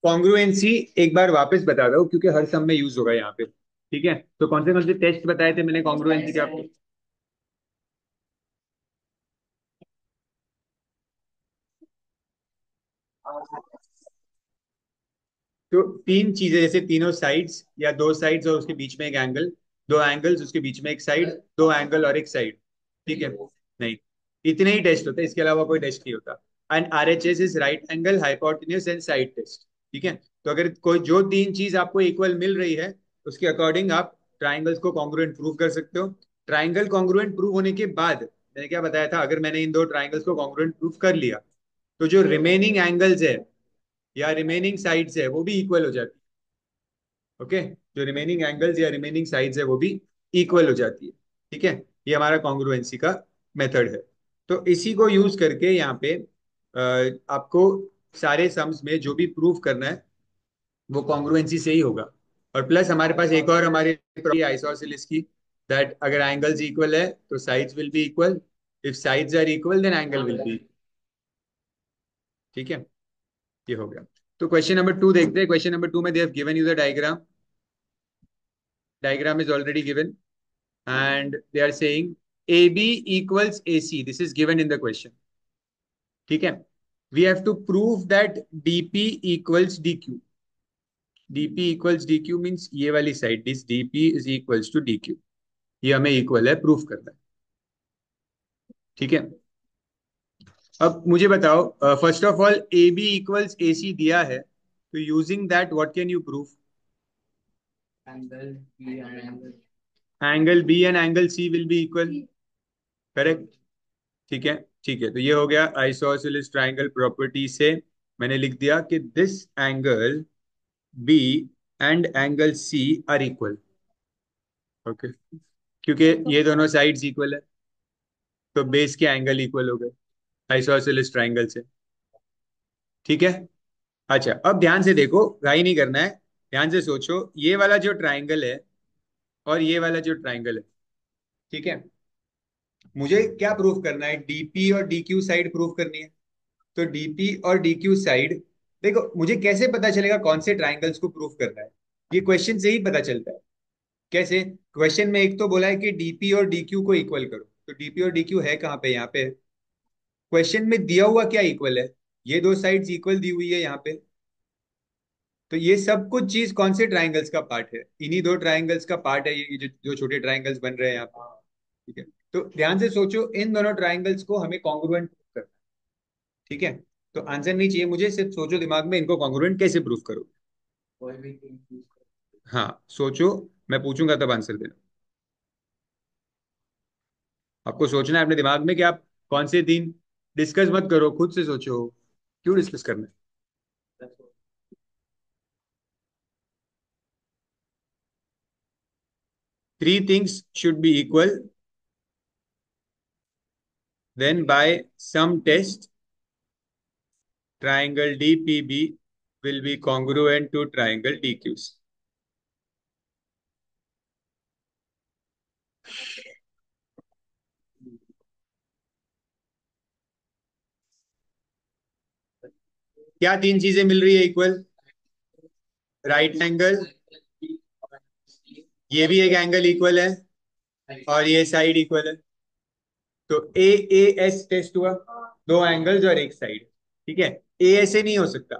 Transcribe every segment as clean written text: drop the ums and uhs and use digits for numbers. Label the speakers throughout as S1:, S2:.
S1: Congruency एक बार वापस बता दो, क्योंकि हर सम में यूज होगा यहाँ पे। ठीक है, तो कौन से टेस्ट बताए थे मैंने कॉन्ग्रुएंसी के आपको? तो तीन चीजें, जैसे तीनों साइड्स या दो साइड्स और उसके बीच में एक एंगल, दो एंगल्स उसके बीच में एक साइड, दो एंगल और एक साइड। ठीक है, नहीं, इतने ही टेस्ट होते हैं, इसके अलावा कोई टेस्ट नहीं होता। And RHS is right angle hypotenuse and side test. ठीक है, तो अगर कोई जो तीन चीज आपको इक्वल मिल रही है, उसके अकॉर्डिंग आप ट्राइंगल्स को कॉन्ग्रुएंट प्रूव कर सकते हो। ट्राइंगल कॉन्ग्रुएंट प्रूव होने के बाद मैंने क्या बताया था, अगर मैंने इन दो ट्राइंगल्स को कॉन्ग्रुएंट प्रूव कर लिया, तो जो रिमेनिंग एंगल्स है या रिमेनिंग साइड्स है वो भी इक्वल हो जाती है। ओके, जो रिमेनिंग एंगल्स या रिमेनिंग साइड्स है वो भी इक्वल हो जाती है। ठीक है, ये हमारा कॉन्ग्रुएंसी का मेथड है। तो इसी को यूज करके यहाँ पे आपको सारे सम्स में जो भी प्रूफ करना है वो कॉन्ग्रुएंसी से ही होगा। और प्लस हमारे पास एक और हमारी प्रॉपर्टी आइसोसेलेस की, दैट अगर एंगल्स इक्वल है तो sides will be equal, if sides are equal then angle will be. ठीक है, ये हो गया। तो क्वेश्चन नंबर टू देखते हैं। क्वेश्चन नंबर टू में they have given you the diagram. Diagram is already given, and they are saying AB equals AC. This is given in the question. ठीक है, we have to prove that DP equals DQ. DP equals DQ means ये वाली side, this DP is equals to DQ, ये हमें equal है, proof करना है। ठीक है, अब मुझे बताओ, first of all AB equals AC दिया है, तो using that what can you proof? Angle B and angle C will be equal, correct? ठीक है, ठीक है, तो ये हो गया आइसोसेलेस ट्राइंगल प्रॉपर्टी से। मैंने लिख दिया कि this angle B and angle C are equal. Okay, क्योंकि ये दोनों साइड्स इक्वल है, तो बेस के एंगल इक्वल हो गए आइसोसेलेस ट्राइंगल से। ठीक है, अच्छा अब ध्यान से देखो, गाई नहीं करना है, ध्यान से सोचो, ये वाला जो ट्राइंगल है और ये वाला जो ट्राइंगल है, ठीक है, मुझे क्या प्रूफ करना है? डीपी और डीक्यू साइड प्रूफ करनी है। तो डीपी और डीक्यू साइड, देखो मुझे कैसे पता चलेगा कौन से ट्राइंगल्स को प्रूफ करना है? ये क्वेश्चन से ही पता चलता है। कैसे? क्वेश्चन में एक तो बोला है कि डीपी और डीक्यू को इक्वल करो, तो डीपी और डीक्यू है कहाँ पे? यहाँ पे क्वेश्चन में दिया हुआ क्या इक्वल है? ये दो साइड्स इक्वल दी हुई है यहाँ पे। तो ये सब कुछ चीज कौन से ट्राइंगल्स का पार्ट है? इन्हीं दो ट्राइंगल्स का पार्ट है, ये जो छोटे ट्राइंगल्स बन रहे हैं यहाँ पे। ठीक है, तो ध्यान से सोचो, इन दोनों ट्राइंगल्स को हमें कॉन्ग्रुएंट करना है। ठीक है, तो आंसर नहीं चाहिए मुझे, सिर्फ सोचो दिमाग में, इनको कॉन्ग्रुएंट कैसे प्रूफ करो। हाँ, सोचो, मैं पूछूंगा तब आंसर देना। आपको सोचना है अपने दिमाग में कि आप कौन से तीन, डिस्कस मत करो, खुद से सोचो। क्यों डिस्कस करना है? Three things should be equal, then by some test triangle DPB will be congruent to triangle DQC. क्या तीन चीजें मिल रही है इक्वल? राइट एंगल, ये भी एक एंगल इक्वल है, और ये साइड इक्वल है। तो ए ए एस टेस्ट हुआ, दो एंगल्स और एक साइड। ठीक है, ए ऐसे नहीं हो सकता,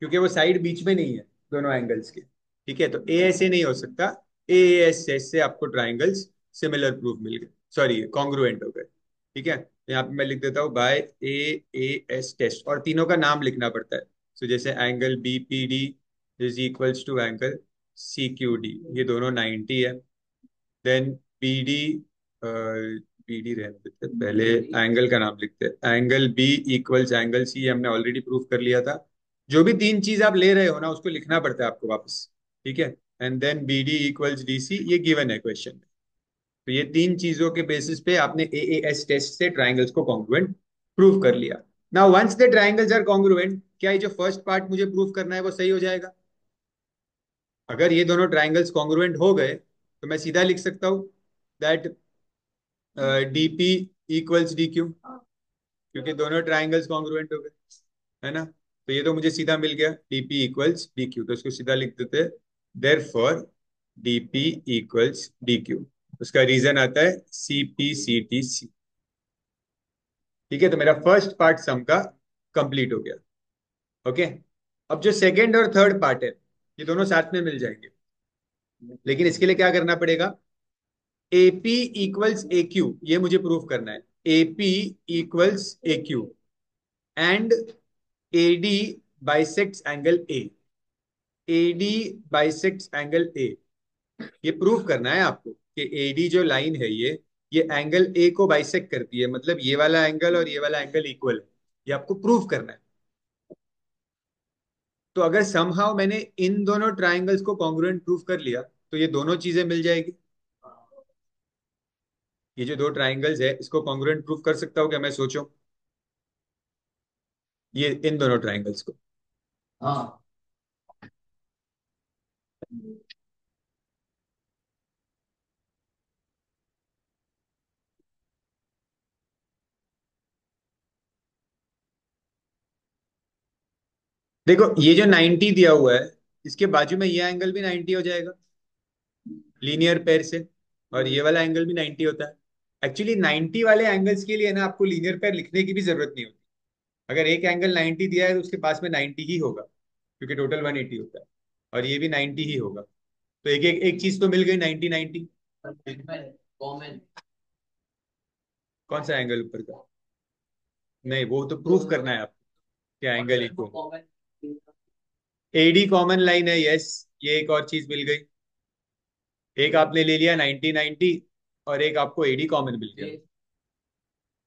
S1: क्योंकि वो साइड बीच में नहीं है दोनों एंगल्स के। ठीक है, तो ए ऐसे नहीं हो सकता। ए एस टेस्ट से आपको ट्राइंगल्स सिमिलर प्रूफ मिल गए, सॉरी कॉन्ग्रुएंट हो गए। ठीक है, तो यहाँ पे मैं लिख देता हूँ by A A S test, और तीनों का नाम लिखना पड़ता है। तो जैसे angle B P D is equals to angle C Q D, ये दोनों 90 है। Then B D, B D रहने देते हैं, पहले एंगल का नाम लिखते हैं। Angle B equals angle C, हमने ऑलरेडी प्रूफ कर लिया था। जो भी तीन चीज आप ले रहे हो ना, उसको लिखना पड़ता है आपको वापस। ठीक है, and then B D equals D C, ये गिवन है क्वेश्चन में। तो ये तीन चीजों के बेसिस पे आपने ए एस टेस्ट से ट्राइंगल्स को कॉन्ग्रुएंट प्रूव कर लिया। Now once the triangles are congruent, क्या ये जो फर्स्ट पार्ट मुझे प्रूव करना है वो सही हो जाएगा? अगर ये दोनों ट्राइंगल्स कॉन्ग्रुएंट हो गए, तो मैं सीधा लिख सकता हूँ that DP equals D Q, क्योंकि दोनों ट्राइंगल्स कॉन्ग्रुएंट हो गए, है ना। तो ये तो मुझे सीधा मिल गया, डीपी इक्वल्स डी क्यू, तो इसको सीधा लिख देते हैं, there for DP equals D Q. उसका रीजन आता है C P C T C. ठीक है, तो मेरा फर्स्ट पार्ट सम का कंप्लीट हो गया। ओके, अब जो सेकंड और थर्ड पार्ट है, ये दोनों साथ में मिल जाएंगे, लेकिन इसके लिए क्या करना पड़ेगा, एपी इक्वल्स ए क्यू, ये मुझे प्रूव करना है। AP equals A Q and AD bisects angle A. AD bisects angle A, ये प्रूव करना है आपको कि एडी जो लाइन है ये एंगल ए को बाइसेक्ट करती है, मतलब ये वाला एंगल और ये वाला एंगल इक्वल है। ये आपको प्रूव करना है। तो अगर समहाउ मैंने इन दोनों ट्राइंगल्स को कॉन्ग्रुएंट प्रूव कर लिया, तो ये दोनों चीजें मिल जाएगी। ये जो दो ट्राइंगल्स है, इसको कॉन्ग्रुएंट प्रूव कर सकता हूँ क्या, मैं सोचूं, ये इन दोनों ट्राइंगल्स को।
S2: हाँ।
S1: देखो ये जो 90 दिया हुआ है, इसके बाजू में ये एंगल भी 90 हो जाएगा लीनियर पेयर से, और ये वाला एंगल भी 90 होता है। एक्चुअली 90 वाले एंगल्स के लिए ना आपको लीनियर पेयर लिखने की भी जरूरत नहीं होती। अगर एक एंगल 90 दिया है तो उसके पास में 90 ही होगा, क्योंकि टोटल 180 होता है, और ये भी 90 ही होगा। तो एक चीज तो मिल गई, 90 90।
S2: कॉमन।
S1: कौन सा एंगल ऊपर का? नहीं, वो तो प्रूफ करना है आपको क्या angle equal. AD common line है, यस। ये एक और चीज मिल गई, एक आपने ले लिया 90 90, और एक आपको एडी कॉमन मिल गया।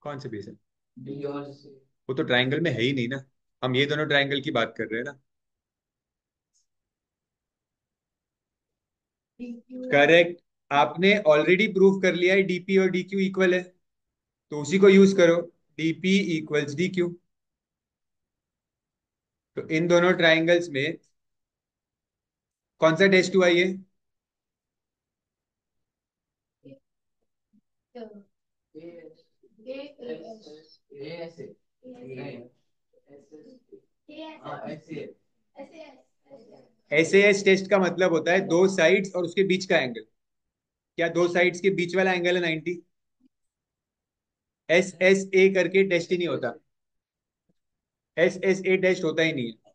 S1: कौन से बेस है?
S2: बी और सी।
S1: वो तो ट्राइंगल में है ही नहीं ना, हम ये दोनों ट्राइंगल की बात कर रहे हैं ना। करेक्ट, आपने ऑलरेडी प्रूव कर लिया है डीपी और डी क्यू इक्वल है, तो उसी को यूज करो, डीपी इक्वल्स डी क्यू। तो इन दोनों ट्राइंगल्स में कौन सा टेस्ट हुआ ये? ऐसे एस टेस्ट का मतलब होता है दो साइड्स और उसके बीच का एंगल। क्या दो साइड्स के बीच वाला एंगल है 90? एस एस ए करके टेस्ट ही नहीं होता, एस एस ए टेस्ट होता ही नहीं है,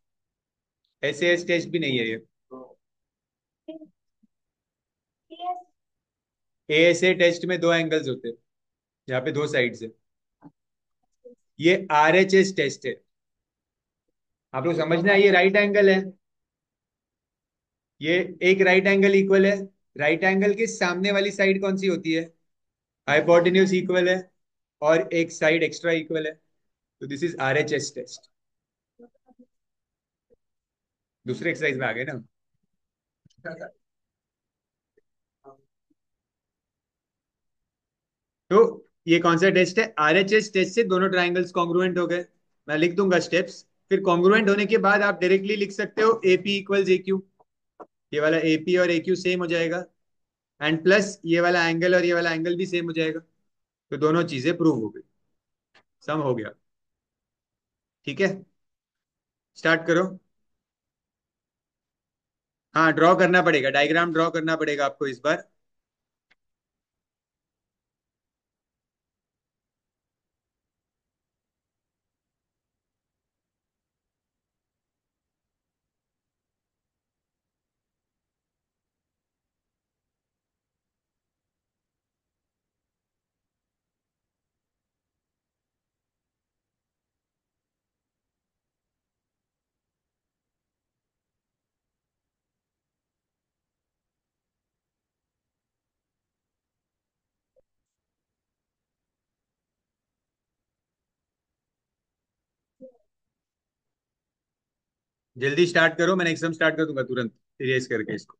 S1: एस एस टेस्ट भी नहीं है ये। ए एस ए टेस्ट में दो एंगल्स होते हैं, यहाँ पे दो साइड्स है। ये आर एच एस टेस्ट है, आप लोग समझना है, ये राइट एंगल है, ये एक राइट एंगल इक्वल है। राइट एंगल के सामने वाली साइड कौन सी होती है? हाइपोटेन्यूज इक्वल है, और एक साइड एक्स्ट्रा इक्वल है। तो this is R H S test. दूसरे एक्सरसाइज में आ गए ना। तो ये कौन सा टेस्ट है? आरएचएस टेस्ट से दोनों ट्राइंगल्स कॉन्ग्रुएंट हो गए। मैं लिख दूंगा स्टेप्स, फिर कॉन्ग्रुएंट होने के बाद आप डायरेक्टली लिख सकते हो एपी इक्वल्स ए क्यू। ये वाला एपी और ए क्यू सेम हो जाएगा, एंड प्लस ये वाला एंगल और ये वाला एंगल भी सेम हो जाएगा। तो दोनों चीजें प्रूव हो गई, सम हो गया। ठीक है, स्टार्ट करो। हाँ, ड्रॉ करना पड़ेगा, डायग्राम ड्रॉ करना पड़ेगा आपको इस बार। जल्दी स्टार्ट करो, मैं नेक्स्ट सम स्टार्ट कर दूंगा तुरंत इरेज करके इसको।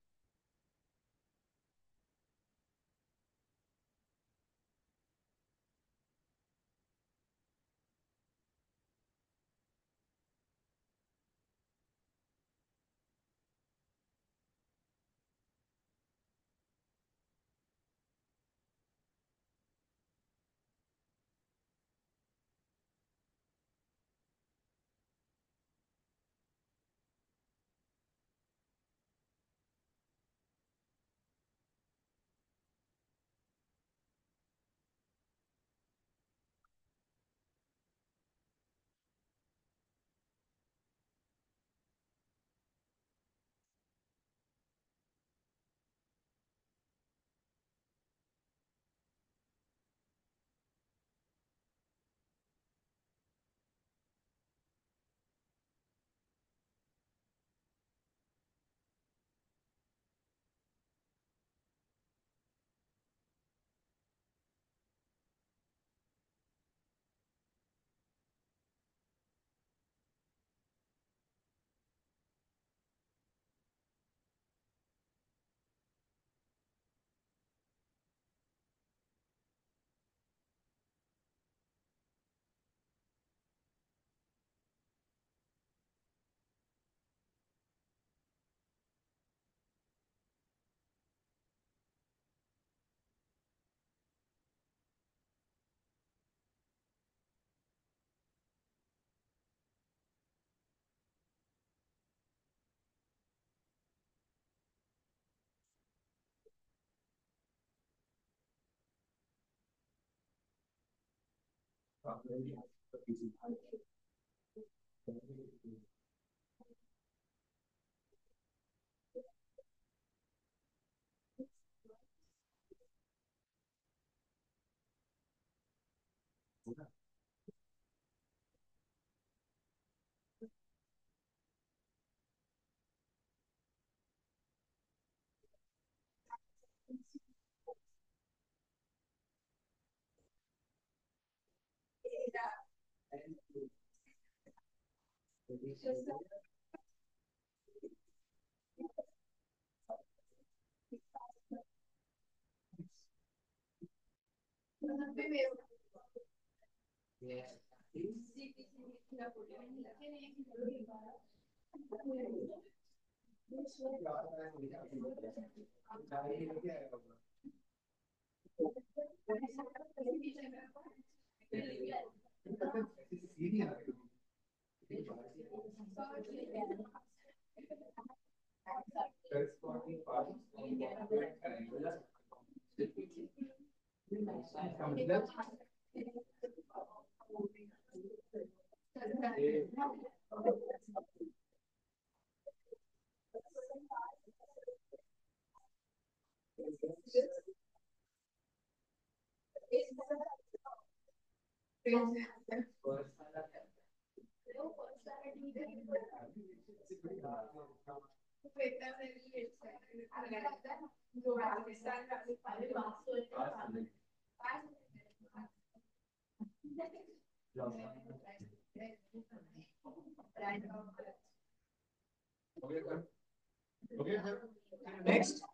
S1: Next.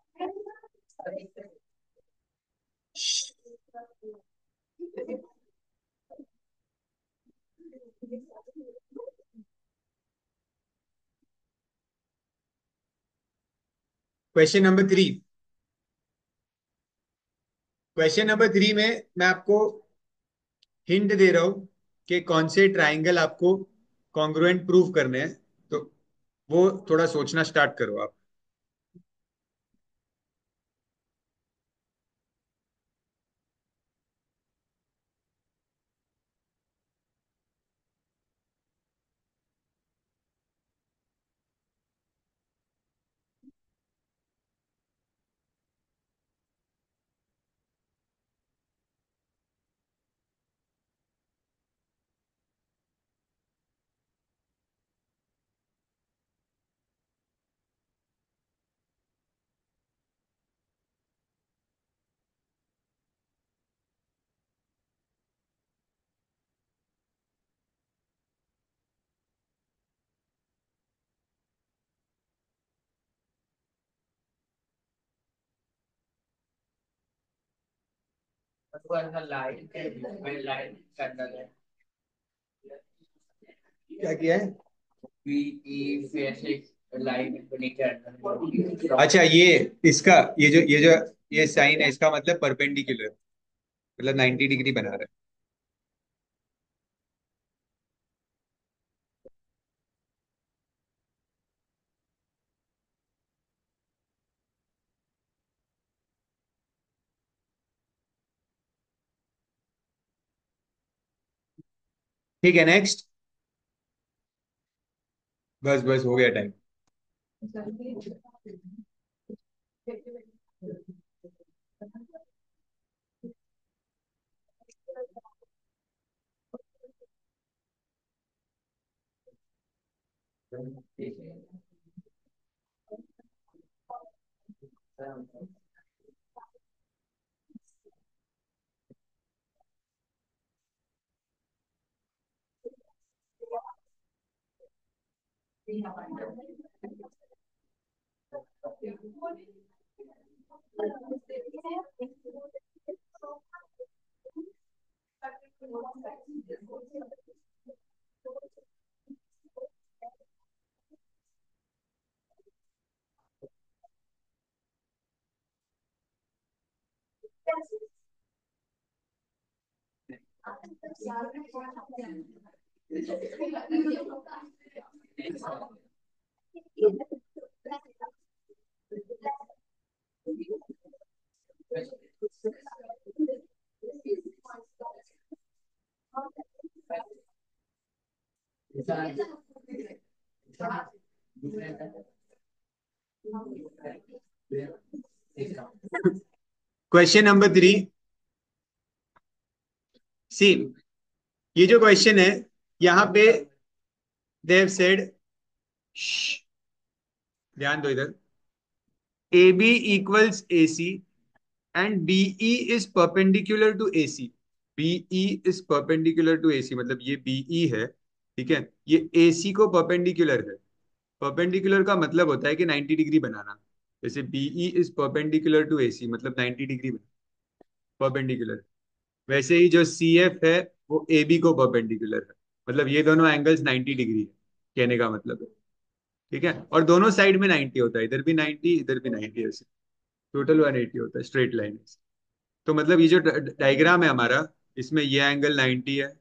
S1: Question number 3। Question number 3 में मैं आपको हिंट दे रहा हूं कि कौन से ट्राइंगल आपको कॉन्ग्रुएंट प्रूव करने हैं। तो वो थोड़ा सोचना स्टार्ट करो आप। क्या किया है? अच्छा, ये इसका ये जो ये साइन है, इसका मतलब परपेंडिकुलर, मतलब 90 डिग्री बना रहा है। ठीक है, नेक्स्ट। बस बस हो गया टाइम। Question number 3। सी, ये जो क्वेश्चन है, यहाँ पे देव सेड, ध्यान दो इधर, A B equals A C and B E is perpendicular to A C. B E is perpendicular to A C, मतलब ये बीई है, ठीक है, ये ए सी को परपेंडिकुलर है। परपेंडिकुलर का मतलब होता है कि 90 डिग्री बनाना। जैसे be is perpendicular to A C, मतलब 90 डिग्री परपेंडिकुलर। वैसे ही जो सी एफ है, वो ए बी को परपेंडिकुलर है, मतलब ये दोनों एंगल्स 90 डिग्री है, कहने का मतलब है। ठीक है, और दोनों साइड में 90 होता है, इधर भी 90, इधर भी 90, ऐसे टोटल 180 होता है, स्ट्रेट लाइन। तो मतलब ये जो डायग्राम है हमारा, इसमें ये एंगल 90 है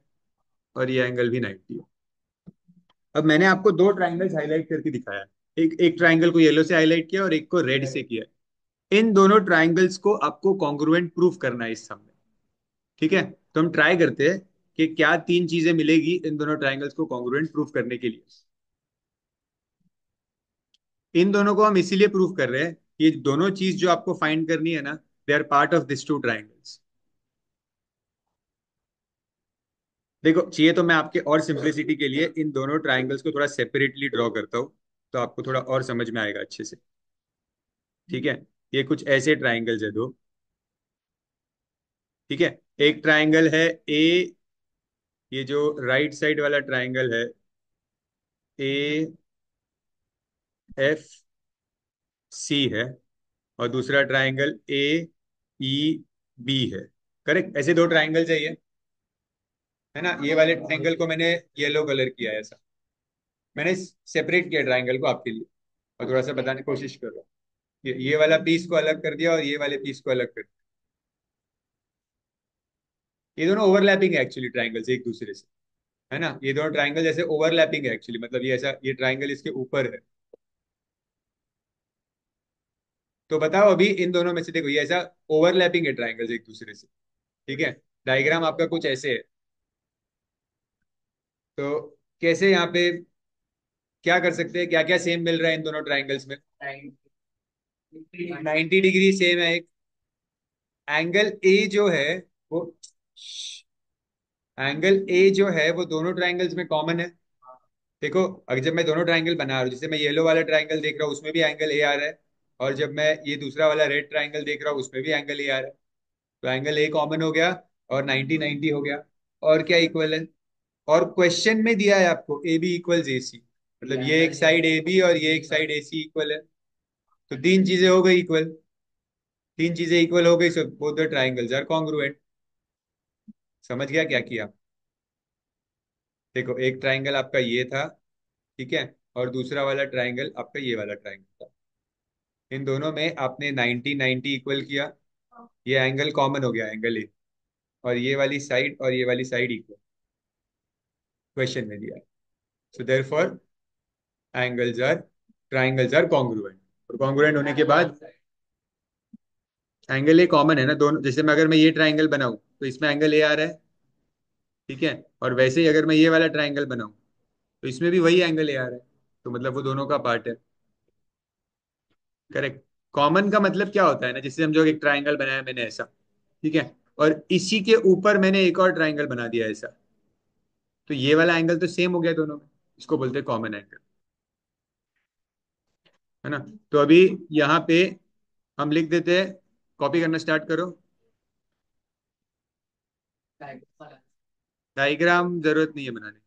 S1: और ये एंगल भी 90 है। अब मैंने आपको दो ट्राइंगल्स हाईलाइट करके दिखाया है। एक एक ट्राइंगल को येलो से हाईलाइट किया और एक को रेड से किया है। इन दोनों ट्राइंगल्स को आपको कॉन्ग्रुएंट प्रूफ करना है इस सम में। ठीक है, तो हम ट्राई करते हैं कि क्या तीन चीजें मिलेगी इन दोनों ट्राइंगल्स को कॉन्ग्रुएंट प्रूफ करने के लिए। इन दोनों को हम इसीलिए प्रूफ कर रहे हैं कि ये दोनों चीज जो आपको फाइंड करनी है ना, they are part of this two triangles. देखो, चाहिए तो मैं आपके और सिंपलिसिटी के लिए इन दोनों ट्राइंगल्स को थोड़ा सेपरेटली ड्रॉ करता हूँ, तो आपको थोड़ा और समझ में आएगा अच्छे से। ठीक है, ये कुछ ऐसे ट्राइंगल्स है दो। ठीक है, एक ट्राइंगल है ए, ये जो राइट साइड वाला ट्राइंगल है, ए एफ सी है, और दूसरा ट्राइंगल ए ई बी है। करेक्ट, ऐसे दो ट्राइंगल चाहिए, है ना। ये वाले ट्राइंगल को मैंने येलो कलर किया है, ऐसा मैंने सेपरेट किया ट्राइंगल को आपके लिए, और थोड़ा सा बताने की कोशिश कर रहा हूँ। ये वाला पीस को अलग कर दिया और ये वाले पीस को अलग कर दिया। ये दोनों ओवरलैपिंग है एक्चुअली ट्राइंगल्स एक दूसरे से, है ना। ये दोनों ट्राइंगल जैसे ओवरलैपिंग है एक्चुअली, मतलब ये ऐसा, ये ट्राइंगल इसके ऊपर है। तो बताओ अभी इन दोनों में से, देखो ये ऐसा ओवरलैपिंग है ट्राइंगल्स एक दूसरे से। ठीक है, डायग्राम आपका कुछ ऐसे है। तो कैसे यहाँ पे क्या कर सकते हैं, क्या क्या सेम मिल रहा है इन दोनों ट्राइंगल्स में? 90 डिग्री सेम है। एक एंगल ए जो है वो, एंगल ए जो है वो दोनों ट्राइंगल्स में कॉमन है। देखो, अगर जब मैं दोनों ट्राइंगल बना रहा हूँ, जैसे मैं येलो वाला ट्राइंगल देख रहा हूँ उसमें भी एंगल ए आ रहा है, और जब मैं ये दूसरा वाला रेड ट्राइंगल देख रहा हूँ उसमें भी एंगल ए आ रहा है। तो एंगल ए कॉमन हो गया और 90 90 हो गया। और क्या इक्वल है? और क्वेश्चन में दिया है आपको ए बी इक्वल्स ए सी, मतलब ये एक साइड ए बी और ये एक साइड ए सी इक्वल है। तो तीन चीजें हो गई इक्वल। तीन चीजें इक्वल हो गई, so both the triangles are congruent. समझ गया क्या किया? देखो, एक ट्राइंगल आपका ये था, ठीक है, और दूसरा वाला ट्राइंगल आपका ये वाला ट्राइंगल था। इन दोनों में आपने 90 90 इक्वल किया, ये एंगल कॉमन हो गया, एंगल ए, और ये वाली साइड और ये वाली साइड इक्वल, क्वेश्चन में दिया है। So therefore angles are, triangles are congruent. और कॉन्ग्रुएंट होने के बाद एंगल ए कॉमन है ना दोनों। जैसे मैं, अगर मैं ये ट्राइंगल बनाऊं तो इसमें एंगल ए आ रहा है, ठीक है, और वैसे ही अगर मैं ये वाला ट्राइंगल बनाऊं तो इसमें भी वही एंगल ए आ रहा है, तो मतलब वो दोनों का पार्ट है। करेक्ट। कॉमन का मतलब क्या होता है ना, जैसे हम जो एक ट्राइंगल बनाया मैंने ऐसा, ठीक है, और इसी के ऊपर मैंने एक और ट्राइंगल बना दिया ऐसा, तो ये वाला एंगल तो सेम हो गया दोनों में, इसको बोलते हैं कॉमन एंगल, है ना। तो अभी यहाँ पे हम लिख देते हैं, कॉपी करना स्टार्ट करो। डायग्राम जरूरत नहीं है बनाने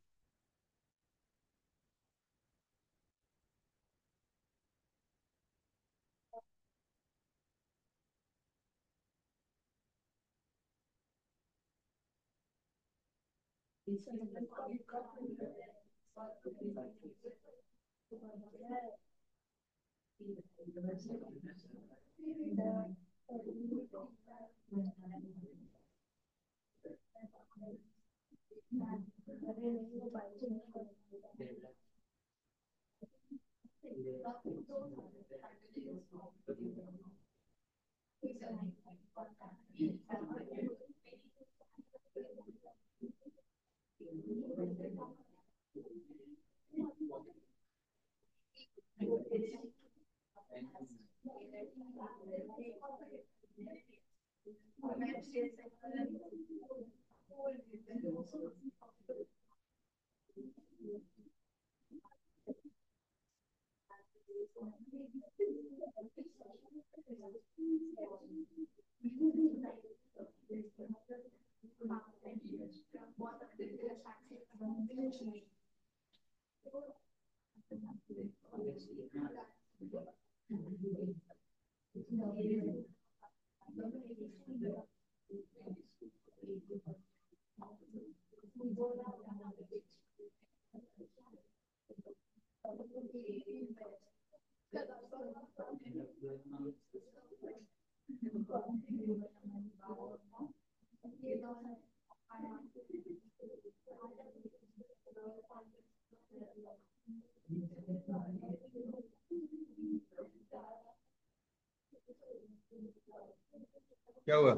S1: क्या हुआ?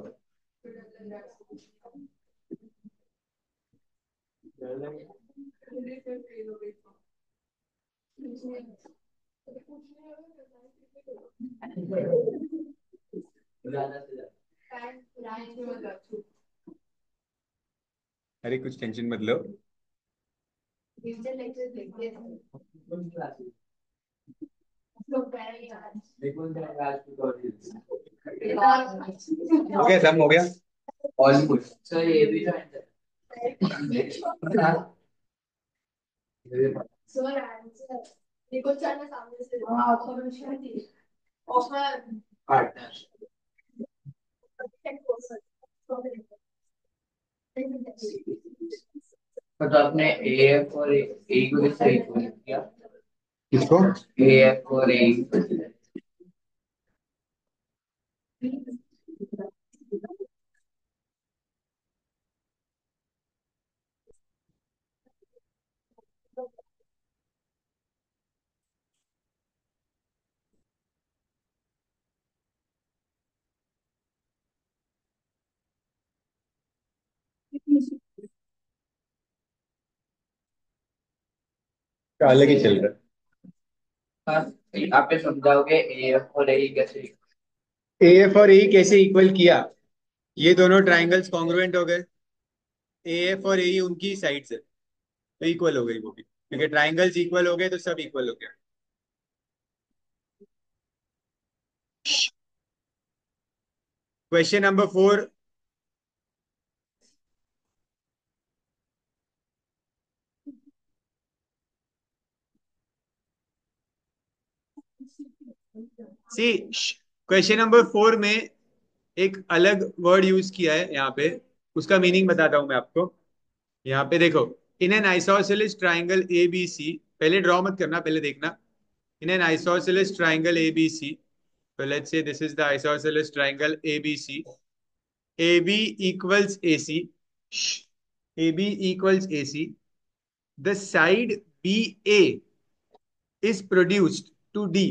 S1: अरे कुछ टेंशन मत लो। हो गया, सब हो गया।
S2: ऑलमोस्ट सर ये भी तो तो आपने एएफ और ए को किससे इक्वल किया?
S1: किसको?
S2: एएफ और ए
S1: अलग ही चल रहा
S2: आप ये समझाओगे एएफ और ए कैसे?
S1: है। ए एफ और ए कैसे इक्वल किया? ये दोनों ट्राइंगल्स कॉन्ग्रुएंट हो गए। ए एफ और ए उनकी साइड से तो इक्वल हो गई वो भी, क्योंकि ट्राइंगल्स इक्वल हो गए तो सब इक्वल हो गया। Question number 4। सी, क्वेश्चन नंबर 4 में एक अलग वर्ड यूज किया है यहाँ पे। उसका मीनिंग बताता हूं मैं आपको। यहाँ पे देखो, in an isosceles triangle A B C, पहले ड्रॉ मत करना, पहले देखना। In an isosceles triangle A B C, so let's say this is the isosceles triangle ABC. AB equals AC. AB equals AC. The side BA is produced to D.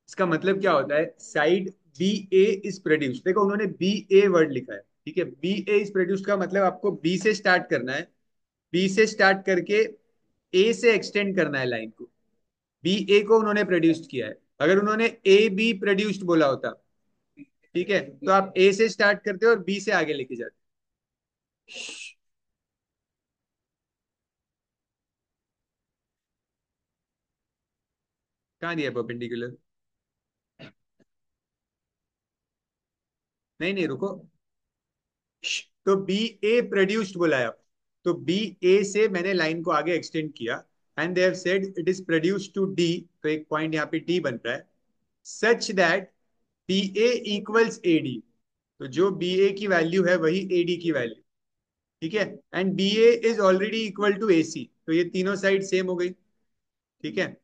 S1: इसका मतलब क्या होता है? Side B A is produced. देखो उन्होंने B a word लिखा है, ठीक है। बी ए इज प्रोड्यूस्ड का मतलब आपको बी से स्टार्ट करना है। बी से स्टार्ट करके ए से एक्सटेंड करना है लाइन को। बी ए को उन्होंने प्रोड्यूस्ड किया है। अगर उन्होंने ए बी प्रोड्यूस्ड बोला होता, ठीक है, तो आप ए से स्टार्ट करते हो और बी से आगे लेके जाते हो। कहाँ दिया परपेंडिकुलर? नहीं नहीं, रुको। तो बी ए प्रोड्यूस्ड बोला है। तो बी ए से मैंने लाइन को आगे एक्सटेंड किया and they have said it is produced to D. तो एक पॉइंट यहाँ पे डी बन रहा है, such that B A equals A D. तो जो बी ए की वैल्यू है वही ए डी की वैल्यू, ठीक है। And B A is already equal to A C, तो ये तीनों साइड सेम हो गई, ठीक है।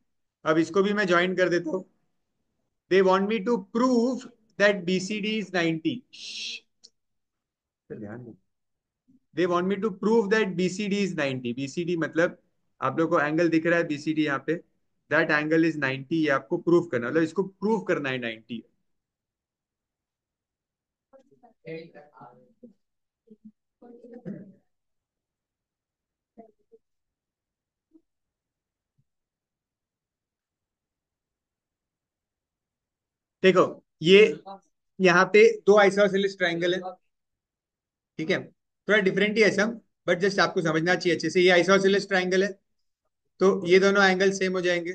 S1: अब इसको भी मैं ज्वाइन कर देता हूँ। They want me to prove that B C D is 90। ध्यान दो। They want me to prove that BCD is 90। BCD मतलब आप लोग को एंगल दिख रहा है बीसीडी यहाँ पे, दैट एंगल इज 90। ये आपको प्रूव करना, मतलब इसको प्रूव करना है 90। देखो ये यहाँ पे दो आइसोसेलेस ट्रायंगल है, ठीक है, थोड़ा डिफरेंट ही है सब, बट जस्ट आपको समझना चाहिए अच्छे से। ये आइसोसेलेस ट्राइंगल है, तो ये दोनों एंगल सेम हो जाएंगे,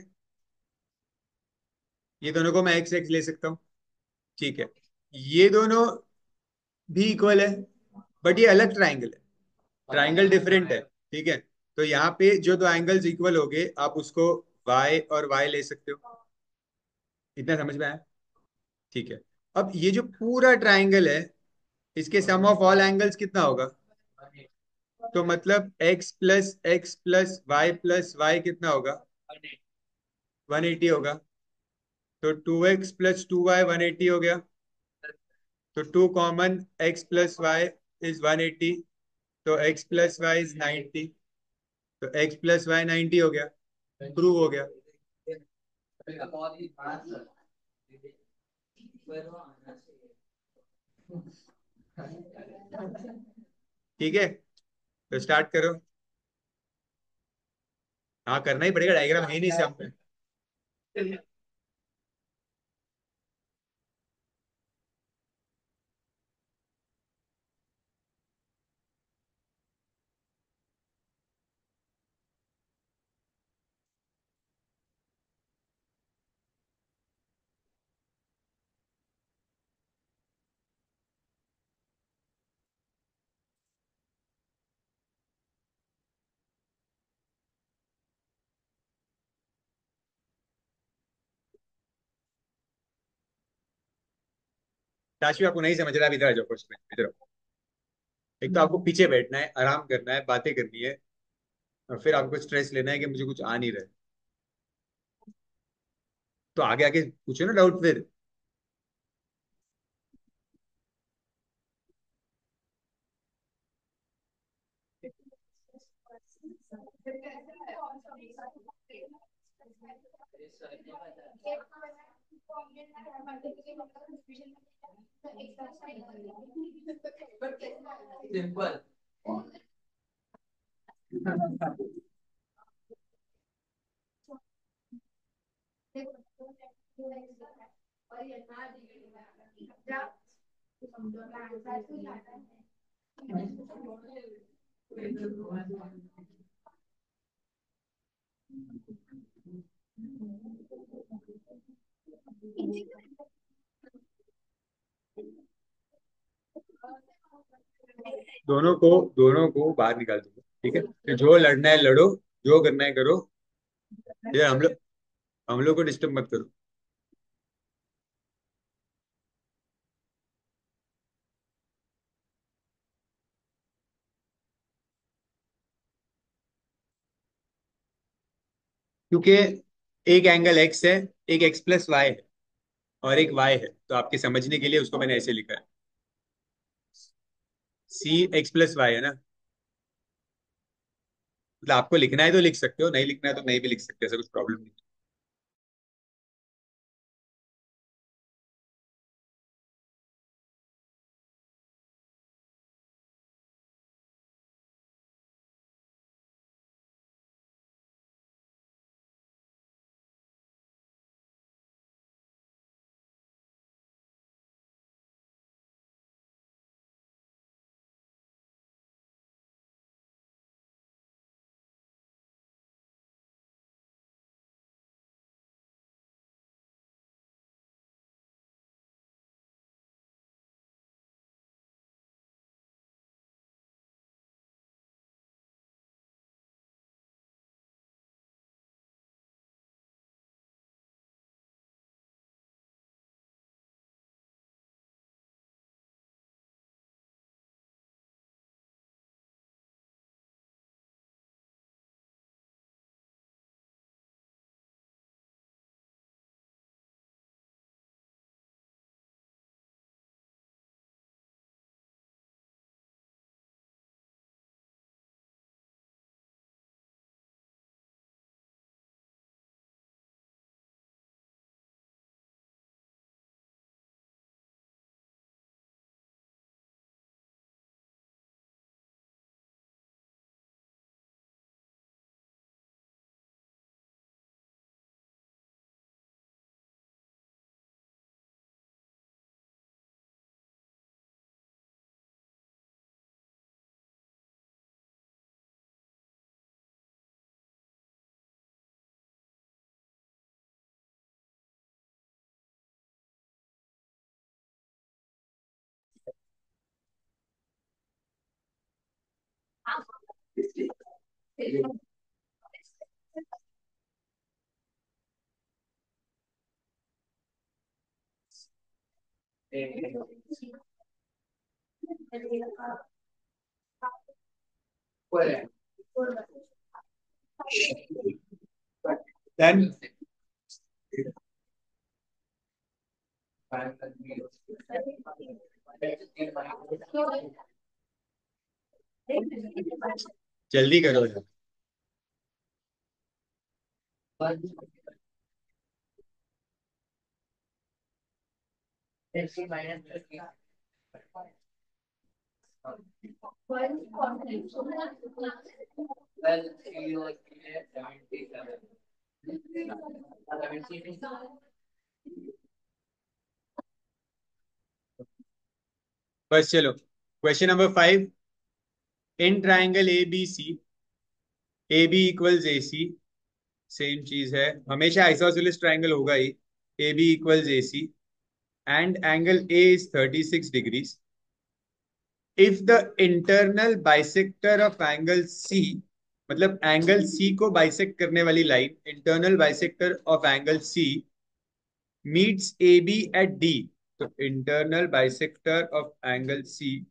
S1: ये दोनों को मैं एक्स एक्स ले सकता हूँ। ठीक है, ये दोनों भी इक्वल है, बट ये अलग ट्राइंगल है, ट्राइंगल डिफरेंट है। ठीक है, तो यहाँ पे जो दो एंगल्स इक्वल हो गए, आप उसको y और y ले सकते हो। इतना समझ में आया? ठीक है, अब ये जो पूरा ट्राइंगल है, इसके सम ऑफ ऑल एंगल्स कितना होगा? तो मतलब x plus Y plus Y कितना होगा? 180 होगा। तो 2x प्लस 2y 180 हो गया। तो 2 common, x plus Y is 180, तो x प्लस वाई इज 90। तो x प्लस वाई 90 हो गया, प्रूव हो गया। ठीक है, तो स्टार्ट करो। हाँ करना ही पड़ेगा, डायग्राम है ही नहीं सामने। ताशवी आपको नहीं समझ रहा, अभी इधर आ जाओ फर्स्ट में, इधर आओ। एक तो आपको पीछे बैठना है, आराम करना है, बातें करनी है, और फिर आपको स्ट्रेस लेना है कि मुझे कुछ आ नहीं रहा है। तो आगे आगे पूछो ना डाउट फिर।
S2: सिंपल।
S1: दोनों को बाहर निकाल दूंगा। ठीक है, तो जो लड़ना है लड़ो, जो करना है करो। ये हम लोग को डिस्टर्ब मत करो। क्योंकि एक एंगल एक्स है, एक एक्स प्लस वाई है, और एक वाई है, तो आपके समझने के लिए उसको मैंने ऐसे लिखा है। सी एक्स प्लस वाई है ना, मतलब आपको लिखना है तो लिख सकते हो, नहीं लिखना है तो नहीं भी लिख सकते, ऐसा कुछ प्रॉब्लम नहीं। डन। जल्दी करो यार। बस चलो, question number 5। In triangle A B C, A B equals A C, same चीज है, हमेशा आइसोसेलेस ट्राइंगल होगा ही। A B equals A C and angle A is 36 degrees. If the internal bisector of angle C, मतलब angle C को bisect करने वाली line, internal bisector of angle C meets A B at D. तो internal bisector of angle C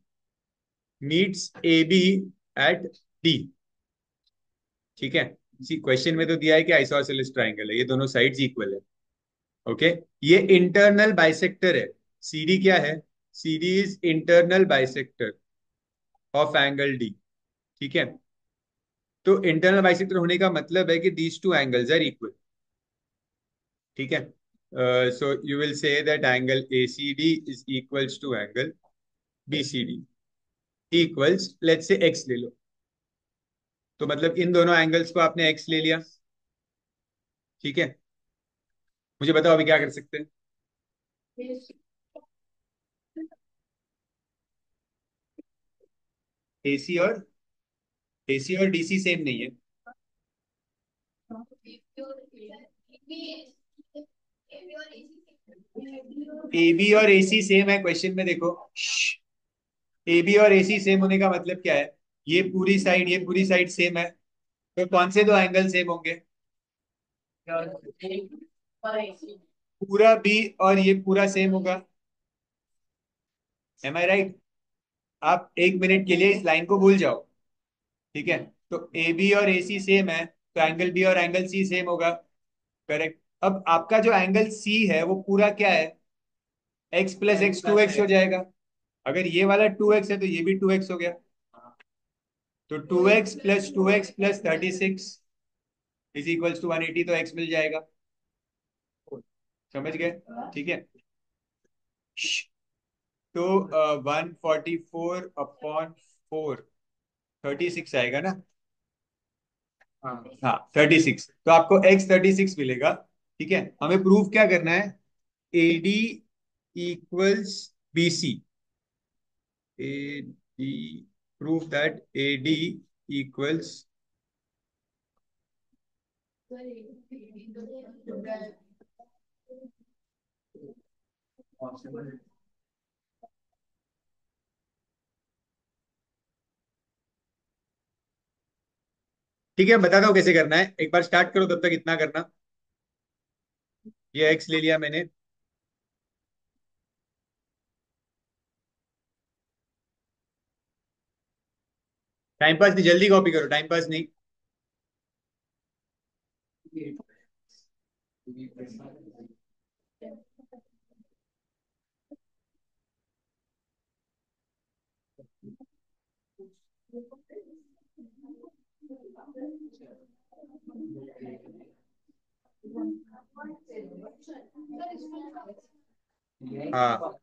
S1: meets A B at D. ठीक है, इसी question में तो दिया है कि आइसोसेलेस ट्राइंगल है, ये दोनों साइड्स इक्वल है। ओके, ये इंटरनल बाइसेक्टर है। सीडी क्या है? CD is internal bisector of angle D. ठीक है, तो इंटरनल बाइसेक्टर होने का मतलब है कि these two angles are equal. ठीक है, so you will say that angle A C D is equals to angle B C D, equals let's say X ले लो। तो मतलब इन दोनों एंगल्स को आपने एक्स ले लिया। ठीक है, मुझे बताओ अभी क्या कर सकते हैं। एसी और एसी और डीसी सेम नहीं है। ए बी और एसी सेम है, क्वेश्चन में देखो। ए बी और एसी सेम होने का मतलब क्या है? ये पूरी साइड सेम है, तो कौन से दो एंगल सेम होंगे? पूरा बी और ये पूरा सेम होगा। एम आई राइट? आप एक मिनट के लिए इस लाइन को भूल जाओ। ठीक है, तो ए बी और ए सी सेम है, तो एंगल बी और एंगल सी सेम होगा। करेक्ट। अब आपका जो एंगल सी है वो पूरा क्या है? एक्स प्लस एक्स, 2x हो जाएगा। अगर ये वाला 2x है तो ये भी 2x हो गया। तो 2x plus is equals to 180, तो x मिल जाएगा। समझ गए? ठीक है, तो 144/4, 36 आएगा ना? हाँ 36, तो आपको x 36 मिलेगा। ठीक है, हमें प्रूव क्या करना है? A D equals B C. A D, prove that A D equals. ठीक है, बता दो कैसे करना है, एक बार स्टार्ट करो, तब तक इतना करना। ये एक्स ले लिया मैंने। टाइम पास नहीं, जल्दी कॉपी करो, टाइम पास नहीं। हाँ,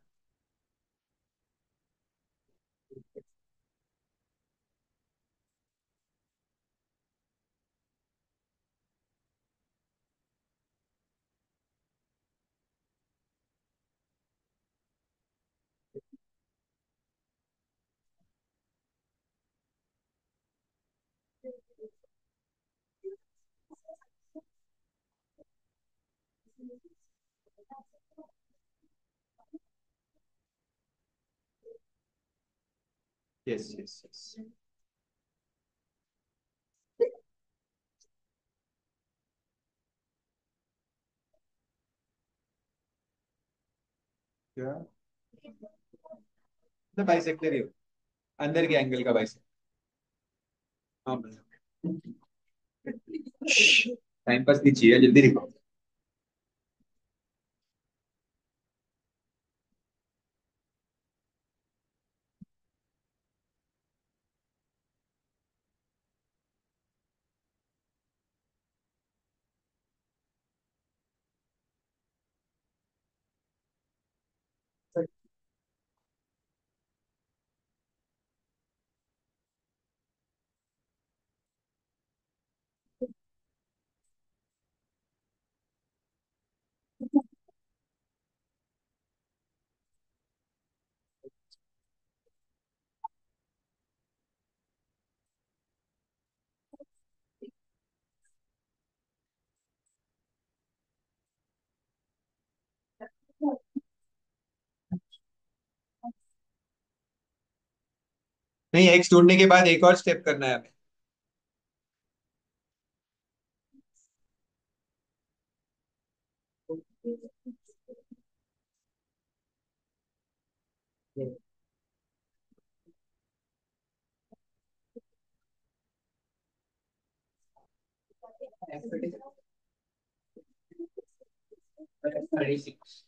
S1: यस यस यस। क्या मतलब बाइसेक्टर ही हो, अंदर के एंगल का बाइसेक्टर। हाँ, टाइम पास नहीं चाहिए, जल्दी लिखो। नहीं, एक्स ढूंढने के बाद एक और स्टेप करना है हमें।
S2: Thirty six.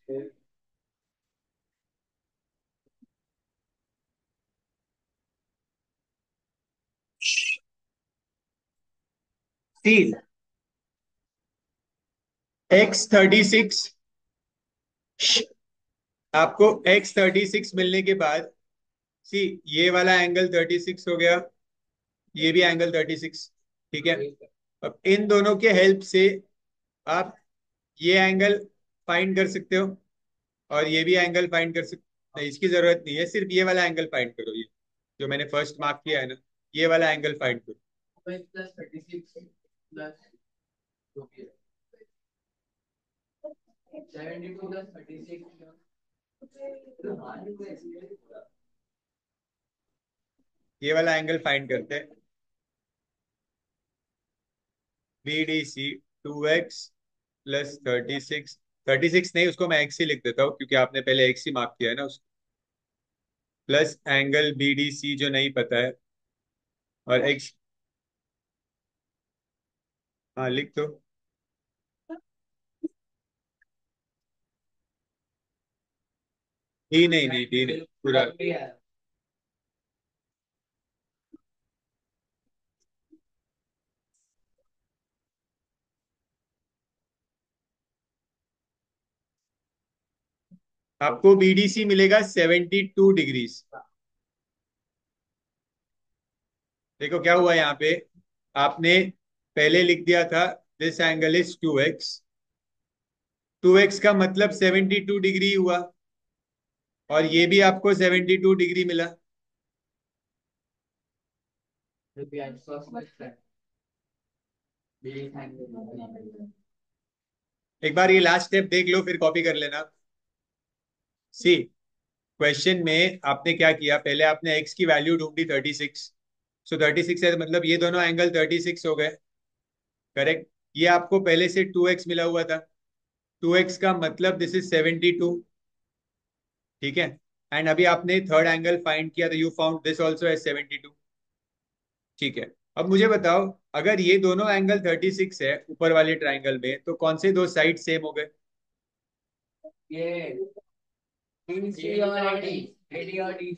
S1: सी X36, आपको X36 मिलने के बाद सी ये वाला एंगल 36 हो गया, ये भी एंगल 36। ठीक है, अब इन दोनों के हेल्प से आप ये एंगल फाइंड कर सकते हो और ये भी एंगल फाइंड कर सकते। नहीं, इसकी जरूरत नहीं है, सिर्फ ये वाला एंगल फाइंड करो, ये जो मैंने फर्स्ट मार्क किया है ना, ये वाला एंगल फाइंड करो।
S2: Plus 36 plus 72 plus 36।
S1: ये वाला एंगल फाइंड करते हैं, BDC 2x प्लस 36। 36 नहीं, उसको मैं एक्स ही लिख देता हूँ क्योंकि आपने पहले एक्स ही मार्क किया है ना उसको। प्लस एंगल BDC जो नहीं पता है, और एक्स। हाँ, लिख दो। डी नहीं, नहीं डी नहीं, पूरा। आपको BDC मिलेगा 72 डिग्रीज। देखो क्या हुआ यहाँ पे, आपने पहले लिख दिया था this angle is 2x। 2x का मतलब 72 डिग्री हुआ, और ये भी आपको 72 डिग्री मिला। एक बार ये लास्ट स्टेप देख लो, फिर कॉपी कर लेना। सी क्वेश्चन में आपने क्या किया, पहले आपने x की वैल्यू ढूंढी 36। सो 36 है, मतलब ये दोनों एंगल 36 हो गए। करेक्ट, ये आपको पहले से 2x मिला हुआ था। 2x का मतलब दिस इज 72। ठीक है, एंड अभी आपने थर्ड एंगल फाइंड किया, तो you found this also as 72। ठीक है, अब मुझे बताओ, अगर ये दोनों एंगल 36 है ऊपर वाले ट्राइंगल में, तो कौन से दो साइड सेम हो गए?
S2: ये सी और डी, एडी और डी।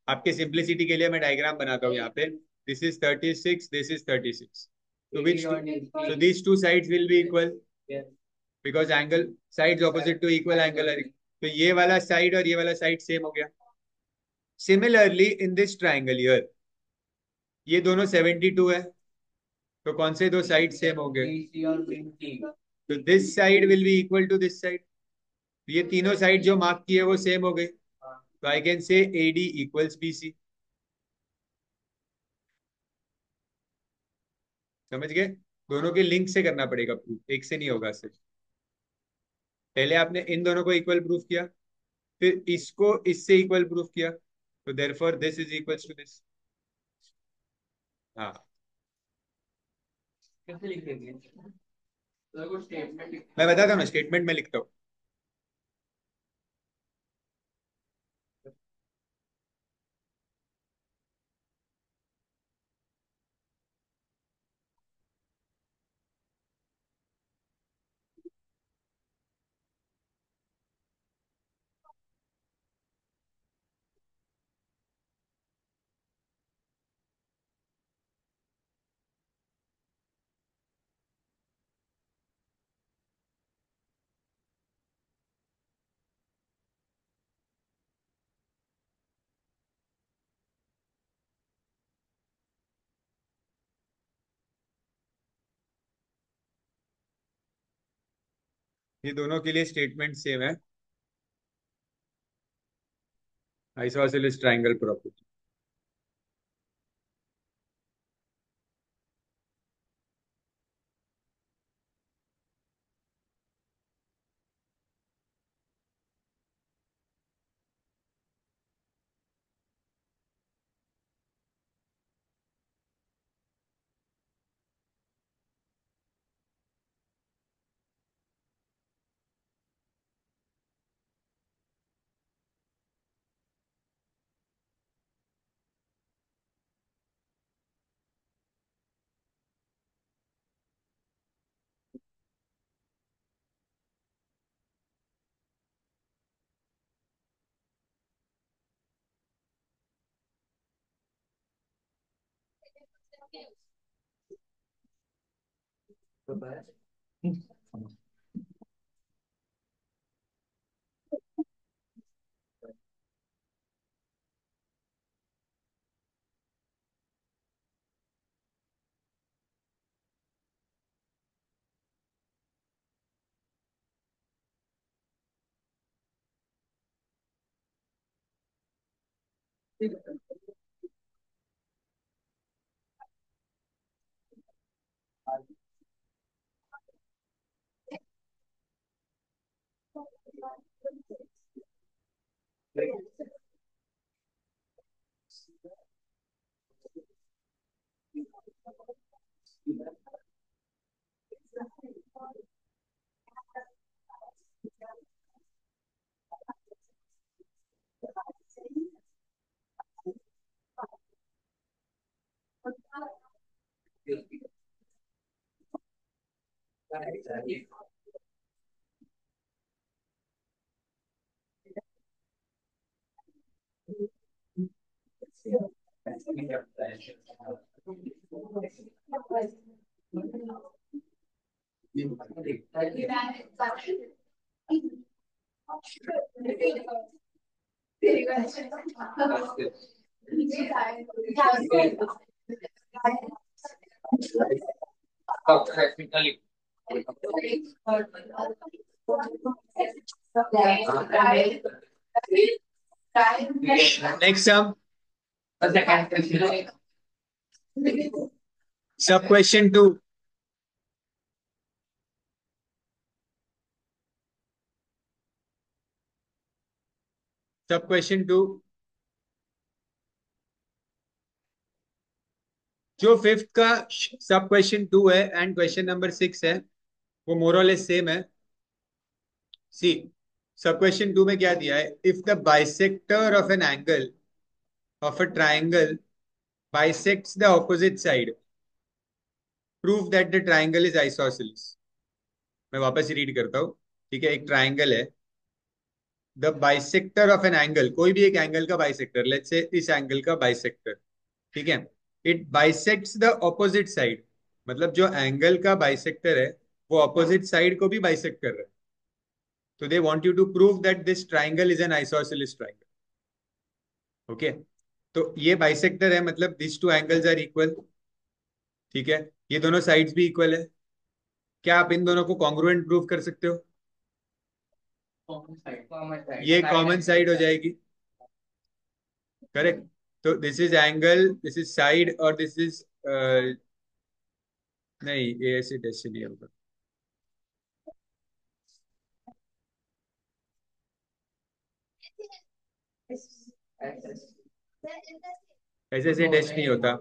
S1: आपके सिंप्लिसिटी के लिए मैं डायग्राम बनाता हूँ यहाँ पे। This is 36, this is 36, so which two, so these two sides will be equal because angle sides opposite to equal angle are, तो ये वाला साइड और ये वाला साइड सेम हो गया। Similarly in this triangle here, ये दोनों 72 है, तो कौन से दो साइड सेम हो गए?
S2: सी और डी।
S1: तो this side will be equal to this side. ये तीनों साइड जो मार्क किए वो सेम हो गए, तो I can say AD equals BC। समझ गए? दोनों के लिंक से करना पड़ेगा प्रूफ, एक से नहीं होगा सिर्फ। पहले आपने इन दोनों को इक्वल प्रूफ किया, फिर इसको इससे इक्वल प्रूफ किया, तो therefore this is equals to this. हाँ,
S2: कैसे लिखेंगे? तो कुछ स्टेटमेंट।
S1: मैं बताता हूँ ना, स्टेटमेंट में लिखता हूँ। ये दोनों के लिए स्टेटमेंट सेम है, isosceles triangle property. Next sum, सब क्वेश्चन टू। सब क्वेश्चन टू, जो फिफ्थ का सब क्वेश्चन टू है एंड क्वेश्चन नंबर 6 है, वो मोरलेस सेम है। सी, सब क्वेश्चन टू में क्या दिया है, if the bisector of an angle of a triangle bisects the opposite side, prove that the triangle is isosceles. मैं वापस रीड करता हूँ। ठीक है, एक ट्राइंगल है, the bisector of an angle, कोई भी एक एंगल का बाइसेक्टर, लेट्स से इस एंगल का बाइसेक्टर, ठीक है, it bisects the opposite side, मतलब जो एंगल का बाइसेक्टर है वो ऑपोजिट साइड को भी बाइसेक्ट कर रहा है। तो they want you to prove that this triangle is an isosceles triangle. Okay, तो ये बाइसेक्टर है, मतलब this two angles are equal. ठीक है, ये दोनों साइड्स भी इक्वल है। क्या आप इन दोनों को कॉन्ग्रुएंट प्रूव कर सकते हो? ये कॉमन साइड हो जाएगी, करेक्ट। तो this is angle, this is side, और दिस इज नहीं, ये ऐसे डेस्टिनी होगा, ऐसे ऐसे डेस्ट नहीं होता।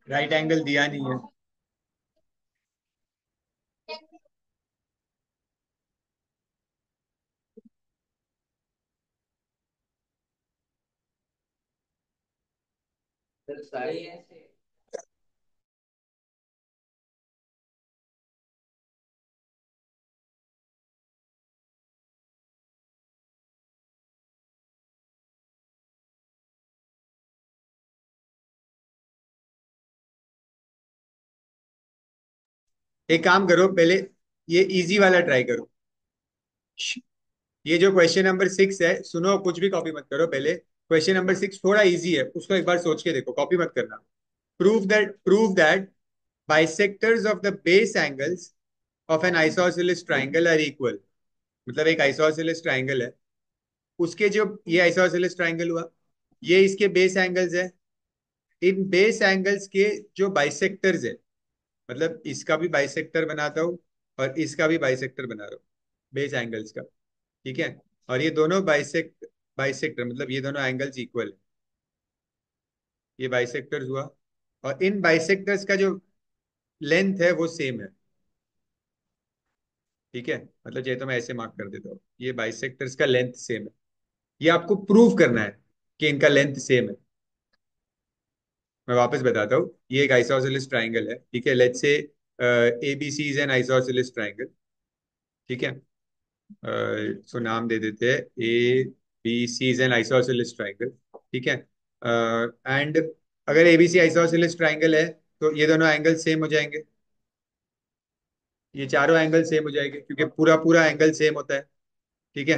S1: राइट एंगल दिया नहीं है। एक काम करो पहले, ये इजी वाला ट्राई करो। ये जो क्वेश्चन नंबर 6 है, सुनो, कुछ भी कॉपी मत करो पहले। क्वेश्चन नंबर 6 थोड़ा इजी है, उसको एक बार सोच के देखो, कॉपी मत करना। Prove that bisectors of the base angles of an isosceles triangle are equal. मतलब एक आइसोसेलेस ट्राइंगल है, उसके जो ये आइसोसेलेस ट्राइंगल हुआ, ये इसके बेस एंगल्स है, इन बेस एंगल्स के जो बाइसेक्टर्स है, मतलब इसका भी बाइसेक्टर बनाता हूँ और इसका भी बाइसेक्टर बना रहा हूँ बेस एंगल्स का। ठीक है, और ये दोनों बाइसेक्टर मतलब ये दोनों एंगल्स इक्वल है, ये बाइसेक्टर्स हुआ, और इन बाइसेक्टर्स का जो लेंथ है वो सेम है। ठीक है, मतलब ये तो मैं ऐसे मार्क कर देता हूँ, ये बाइसेक्टर्स का लेंथ सेम है। ये आपको प्रूव करना है कि इनका लेंथ सेम है। मैं वापस बताता हूँ, ये एक आइसोसेलेस ट्राइंगल है, ठीक है, let's say A B C is an isosceles triangle. ठीक है, सो नाम दे देते हैं A B C is an isosceles triangle. ठीक है, एंड अगर A B C isosceles triangle है तो ये दोनों एंगल सेम हो जाएंगे, ये चारों एंगल सेम हो जाएंगे क्योंकि पूरा पूरा एंगल सेम होता है। ठीक है,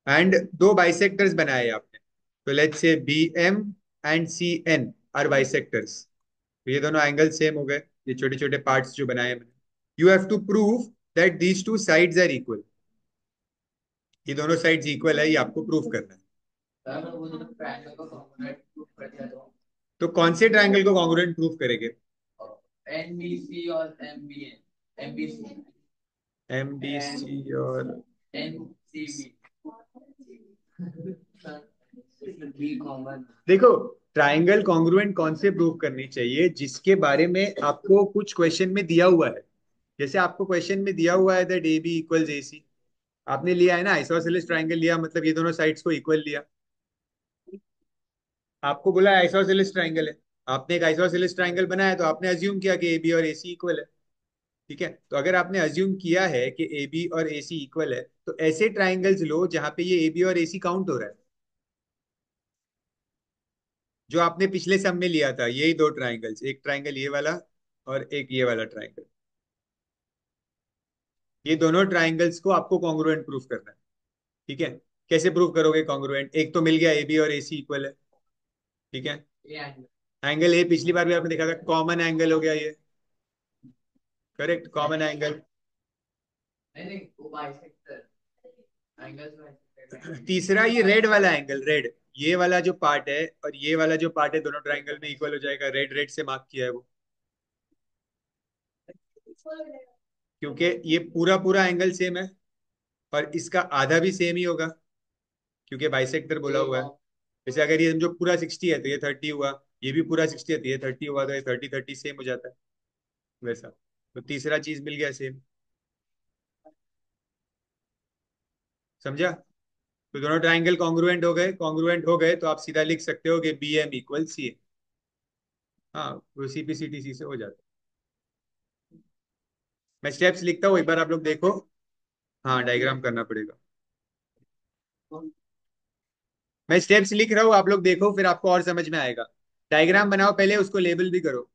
S1: एंड दो बाइसेक्टर्स बनाए आपने, तो let's say B M and C N are bisectors. तो ये दोनों एंगल सेम हो गए, ये छोटे छोटे पार्ट्स जो बनाए मैंने। You have to prove that these two sides are equal. ये दोनों साइड्स इक्वल है, ये आपको प्रूव करना है।
S2: सर वो जो ट्रायंगल को कॉम्पोनेंट प्रूफ कर दिया
S1: तो कौन से ट्रायंगल को कॉन्ग्रुएंट प्रूव करेंगे?
S2: तो एनबीसी और MBN MBC
S1: M B
S2: and
S1: C और
S2: एनसीबी बी कॉमन।
S1: देखो, ट्राइंगल कॉन्ग्रुएंट कौन से प्रूव करनी चाहिए? जिसके बारे में आपको कुछ क्वेश्चन में दिया हुआ है। जैसे आपको क्वेश्चन में दिया हुआ है that A B equals A सी, आपने लिया है ना, आइसोसेलेस ट्राइंगल लिया, मतलब ये दोनों साइड्स को इक्वल लिया। आपको बोला आइसोसेलेस ट्राइंगल है, आपने एक आइसोसेलेस ट्राइंगल बनाया, तो आपने अज्यूम किया कि ए बी और ए सी इक्वल है। ठीक है, तो अगर आपने अज्यूम किया है कि ए बी और ए सी इक्वल है, तो ऐसे ट्राइंगल्स लो जहां पे ये ए बी और ए सी काउंट हो रहा है, जो आपने पिछले सम में लिया था, यही दो ट्राइंगल्स, एक ट्राइंगल ये वाला और एक ये वाला ट्राइंगल। ये दोनों ट्राइंगल्स को आपको कॉन्ग्रुएंट प्रूफ करना है। ठीक है, कैसे प्रूव करोगे कॉन्ग्रुएंट? एक तो मिल गया ए बी और ए सी इक्वल है। ठीक है,
S2: ये एंगल
S1: एंगल ए पिछली बार भी आपने देखा था, कॉमन एंगल हो गया ये। Correct, common angle.
S2: नहीं नहीं वो बाइसेक्टर एंगल्स बाइसेक्टर
S1: तीसरा ये रेड वाला एंगल, रेड, ये वाला जो पार्ट है और ये वाला जो पार्ट है, दोनों ट्राइंगल में इक्वल हो जाएगा, रेड रेड से मार्क किया है वो, क्योंकि ये पूरा पूरा एंगल सेम है और इसका आधा भी सेम ही होगा, क्योंकि बाइसेक्टर बोला
S2: ये
S1: हुआ है। जैसे अगर ये समझो पूरा 60 है तो ये 30 हुआ, ये भी पूरा 60 है तो ये 30 हुआ, तो ये 30 30 सेम हो जाता है वैसा। तो तीसरा चीज मिल गया सेम। समझा? तो दोनों ट्राइंगल कॉन्ग्रुएंट हो गए, कॉन्ग्रुएंट हो गए तो आप सीधा लिख सकते हो कि बी एम इक्वल सी ए। हाँ, वो C P C T C से हो जाता है। मैं स्टेप्स लिखता हूँ, एक बार आप लोग देखो। हाँ, डायग्राम करना पड़ेगा। मैं स्टेप्स लिख रहा हूँ, आप लोग देखो, फिर आपको और समझ में आएगा। डायग्राम बनाओ पहले, उसको लेबल भी करो।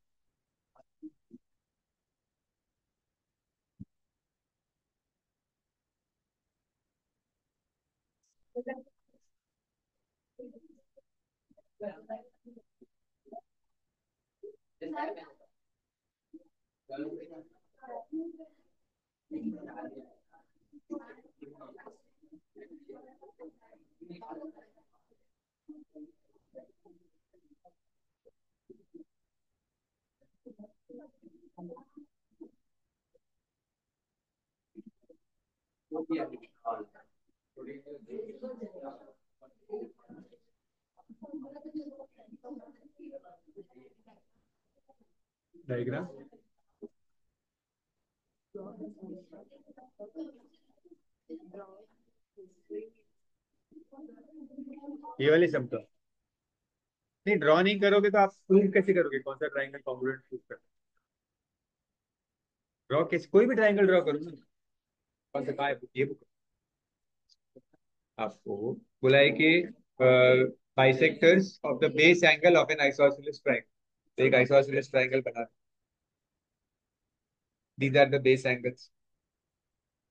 S1: डायग्राम ये वाली समझो। नहीं, ड्रॉ नहीं करोगे तो आप प्रूव कैसे करोगे कौन सा ट्राइंगल कॉन्ग्रुएंट प्रूव कर? ड्रॉ कैसे, कोई भी ट्राइंगल ड्रॉ करो ना। कौन सा, कहाँ है book? ये बुक आपको बोला है कि bisectors of the base angle of an isosceles triangle. तो एक आइसोसेलेस ट्राइंगल बना, these are the base angles,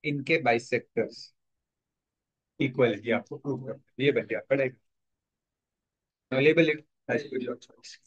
S1: इनके बाइसेक्टर्स इक्वल है, ये आपको प्रूव करना है। ये बन गया, पढ़ेगा। Label it as per your choice.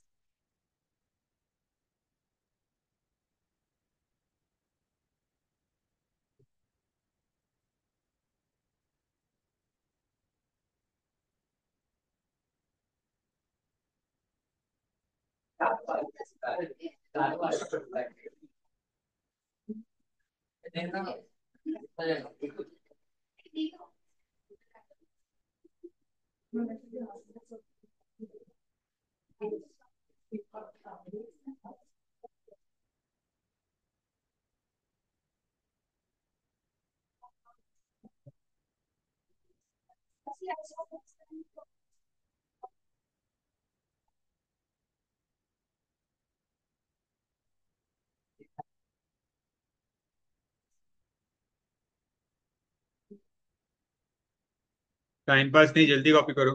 S1: Time pass नहीं, जल्दी कॉपी करो।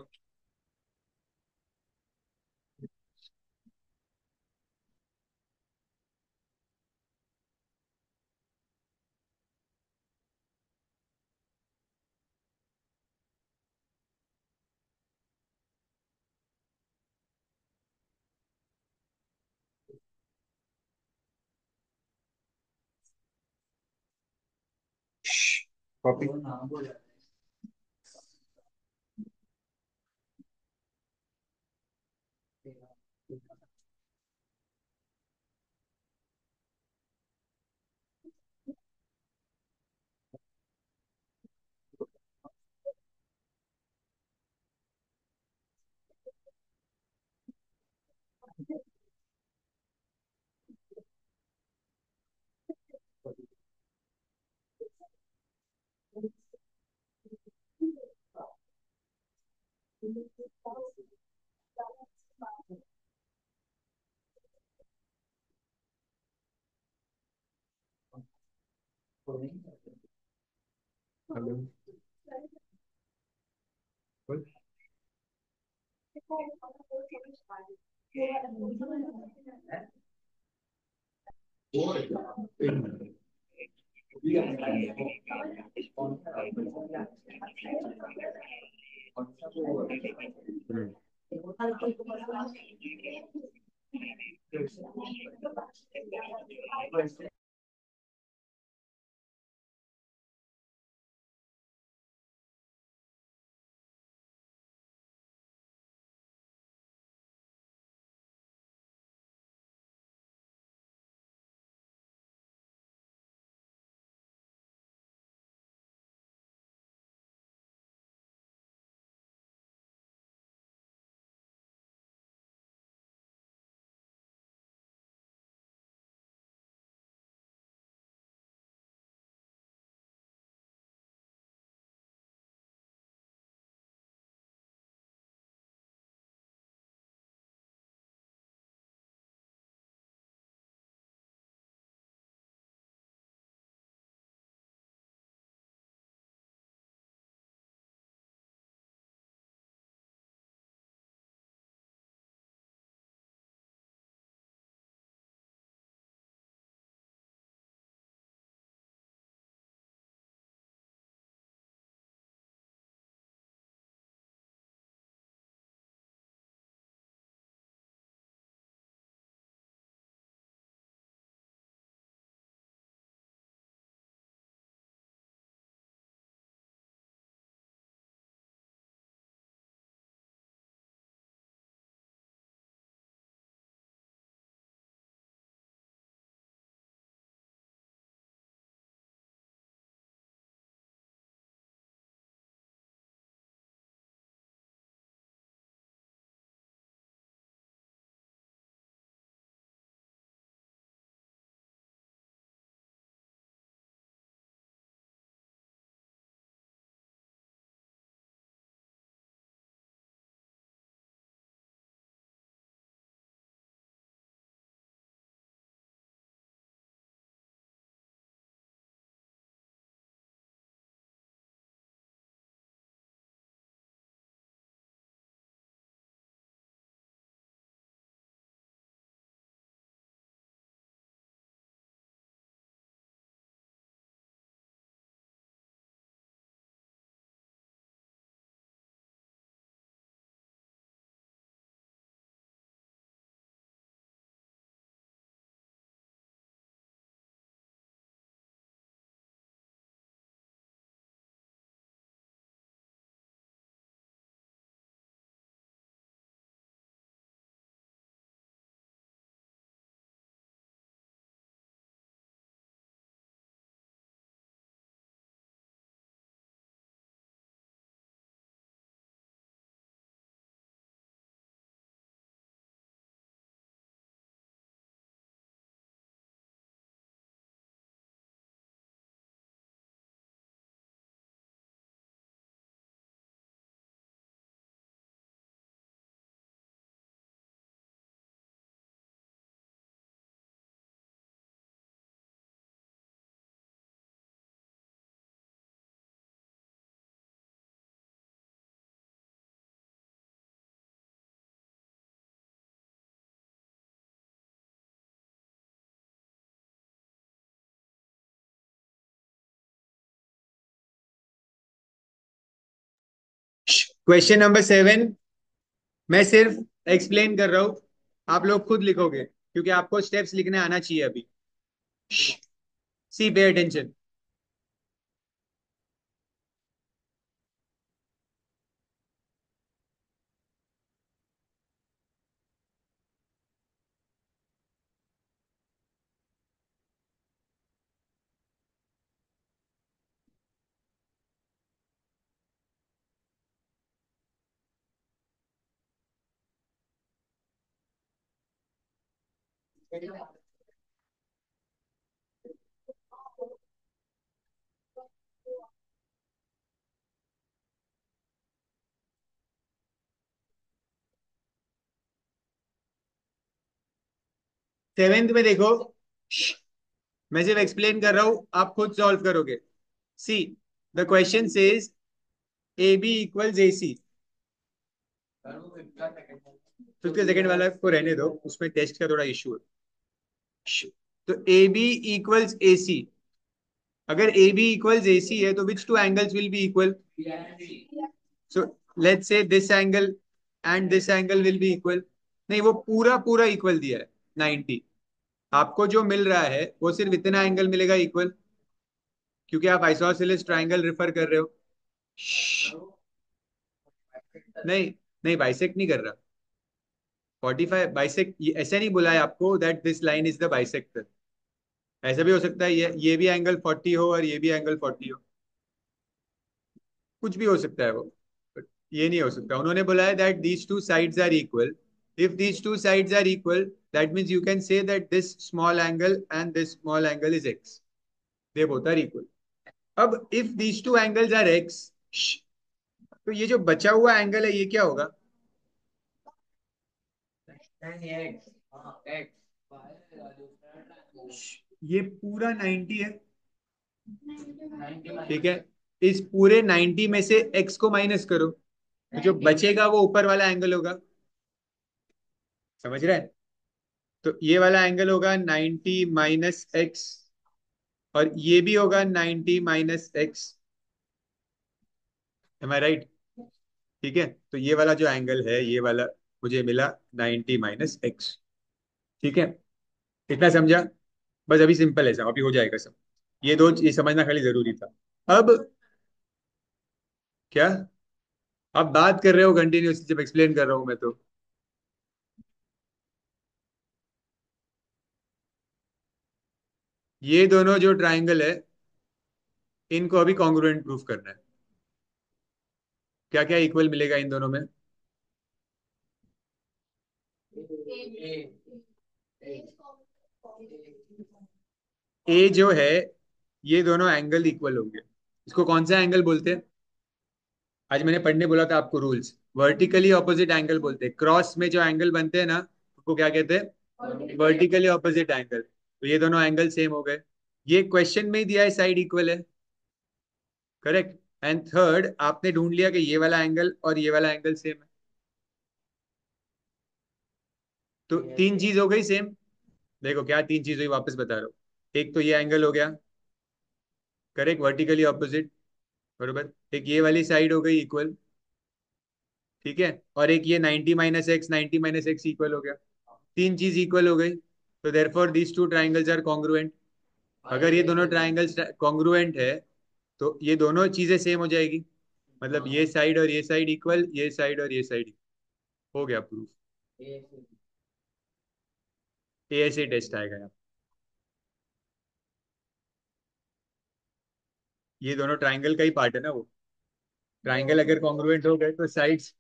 S1: कॉपी। हेलो। क्वेश्चन नंबर 7, मैं सिर्फ एक्सप्लेन कर रहा हूं, आप लोग खुद लिखोगे क्योंकि आपको स्टेप्स लिखने आना चाहिए अभी। सी, पे अटेंशन। 7th में देखो, मैं सिर्फ एक्सप्लेन कर रहा हूं, आप खुद सॉल्व करोगे। See, the question says A B equals A C. Fifth के सेकंड वाला को रहने दो, उसमें टेस्ट का थोड़ा इशू है। तो ए बी इक्वल्स ए सी। अगर A B equals A C है तो which two angles will be equal? So let's say this angle and this angle will be equal. नहीं, वो पूरा पूरा इक्वल दिया है, 90। आपको जो मिल रहा है वो सिर्फ इतना एंगल मिलेगा इक्वल, क्योंकि आप आइसोसेलेस ट्रायंगल रेफर कर रहे हो। नहीं, नहीं बाइसेक्ट नहीं कर रहा। 45 बाइसेक्ट ऐसा नहीं बोला है आपको that this line is the bisector. ऐसा भी हो सकता है ये भी एंगल 40 हो और ये भी एंगल 40 हो, कुछ भी हो सकता है वो। But ये नहीं हो सकता। उन्होंने बोला है that these two sides are equal. If these two sides are equal, that means you can say that this small angle and this small angle is x. They both are equal. अब if these two angles are x, तो ये जो बचा हुआ angle है ये क्या होगा? ये पूरा 90 है, ठीक है। इस पूरे 90 में से x को माइनस करो, तो जो बचेगा वो ऊपर वाला एंगल होगा। समझ रहे हैं? तो ये वाला एंगल होगा 90 माइनस एक्स, और ये भी होगा 90 माइनस एक्स। एम आई राइट? ठीक है, तो ये वाला जो एंगल है ये वाला मुझे मिला 90 माइनस एक्स। ठीक है, इतना समझा? बस अभी सिंपल है सब, अभी हो जाएगा सब। ये समझना खाली जरूरी था। अब क्या आप बात कर रहे हो कंटिन्यूसली जब एक्सप्लेन कर रहा हूं मैं तो? ये दोनों जो ट्राइंगल है इनको अभी कॉन्ग्रुएंट प्रूफ करना है। क्या क्या इक्वल मिलेगा इन दोनों में? ए जो है, ये दोनों एंगल इक्वल होंगे। इसको कौन सा एंगल बोलते हैं? आज मैंने पढ़ने बोला था आपको रूल्स। वर्टिकली ऑपोजिट एंगल बोलते हैं। क्रॉस में जो एंगल बनते हैं ना, उसको क्या कहते हैं? Vertically opposite angle. तो ये दोनों एंगल सेम हो गए। ये क्वेश्चन में ही दिया है साइड इक्वल है, करेक्ट। एंड थर्ड, आपने ढूंढ लिया कि ये वाला एंगल और ये वाला एंगल सेम है। तो तीन चीज हो गई सेम। देखो क्या तीन चीज हुई, वापस बता रहा हूँ। एक तो ये एंगल हो गया, करेक्ट, वर्टिकली ऑपोजिट, बरोबर। एक ये वाली साइड हो गई इक्वल, ठीक है। और एक ये 90 minus X, 90 minus X equal हो गया। तीन चीज इक्वल हो गई, तो therefore these two triangles are congruent. अगर ये दोनों ट्राइंगल्स कॉन्ग्रुएंट है तो ये दोनों चीजें सेम हो जाएगी। मतलब ये साइड और ये साइड इक्वल, ये साइड और ये साइड। हो गया प्रूफ। ए ऐसे टेस्ट आएगा यहाँ। ये दोनों ट्राइंगल का ही पार्ट है ना वो। ट्राइंगल अगर कॉन्ग्रुएंट हो गए तो साइड्स,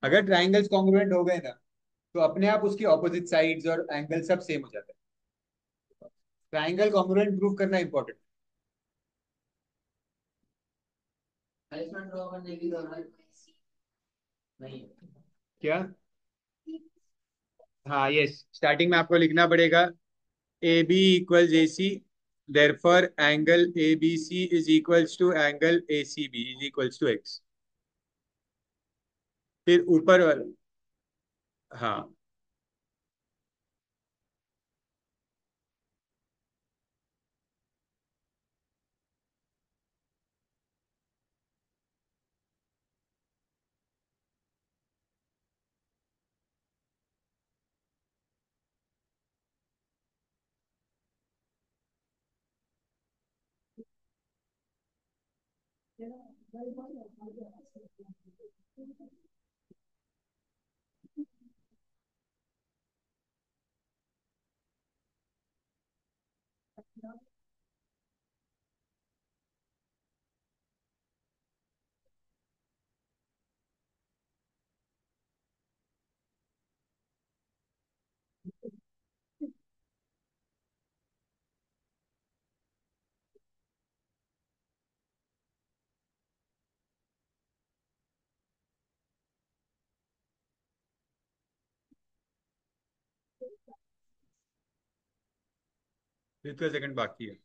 S1: अगर ट्राइंगल्स कॉन्ग्रुएंट हो गए ना, तो अपने आप उसकी ऑपोजिट साइड्स और एंगल सब सेम हो जाते हैं। ट्राइंगल कॉन्ग्रुएंट प्रूव करना इंपॉर्टेंट। क्या? हाँ, यस, स्टार्टिंग में आपको लिखना पड़ेगा A B equals A C, therefore angle A B C is equals to angle A C B is equals to X. फिर ऊपर वाला, हाँ, फिफ्थ सेकंड बाकी है।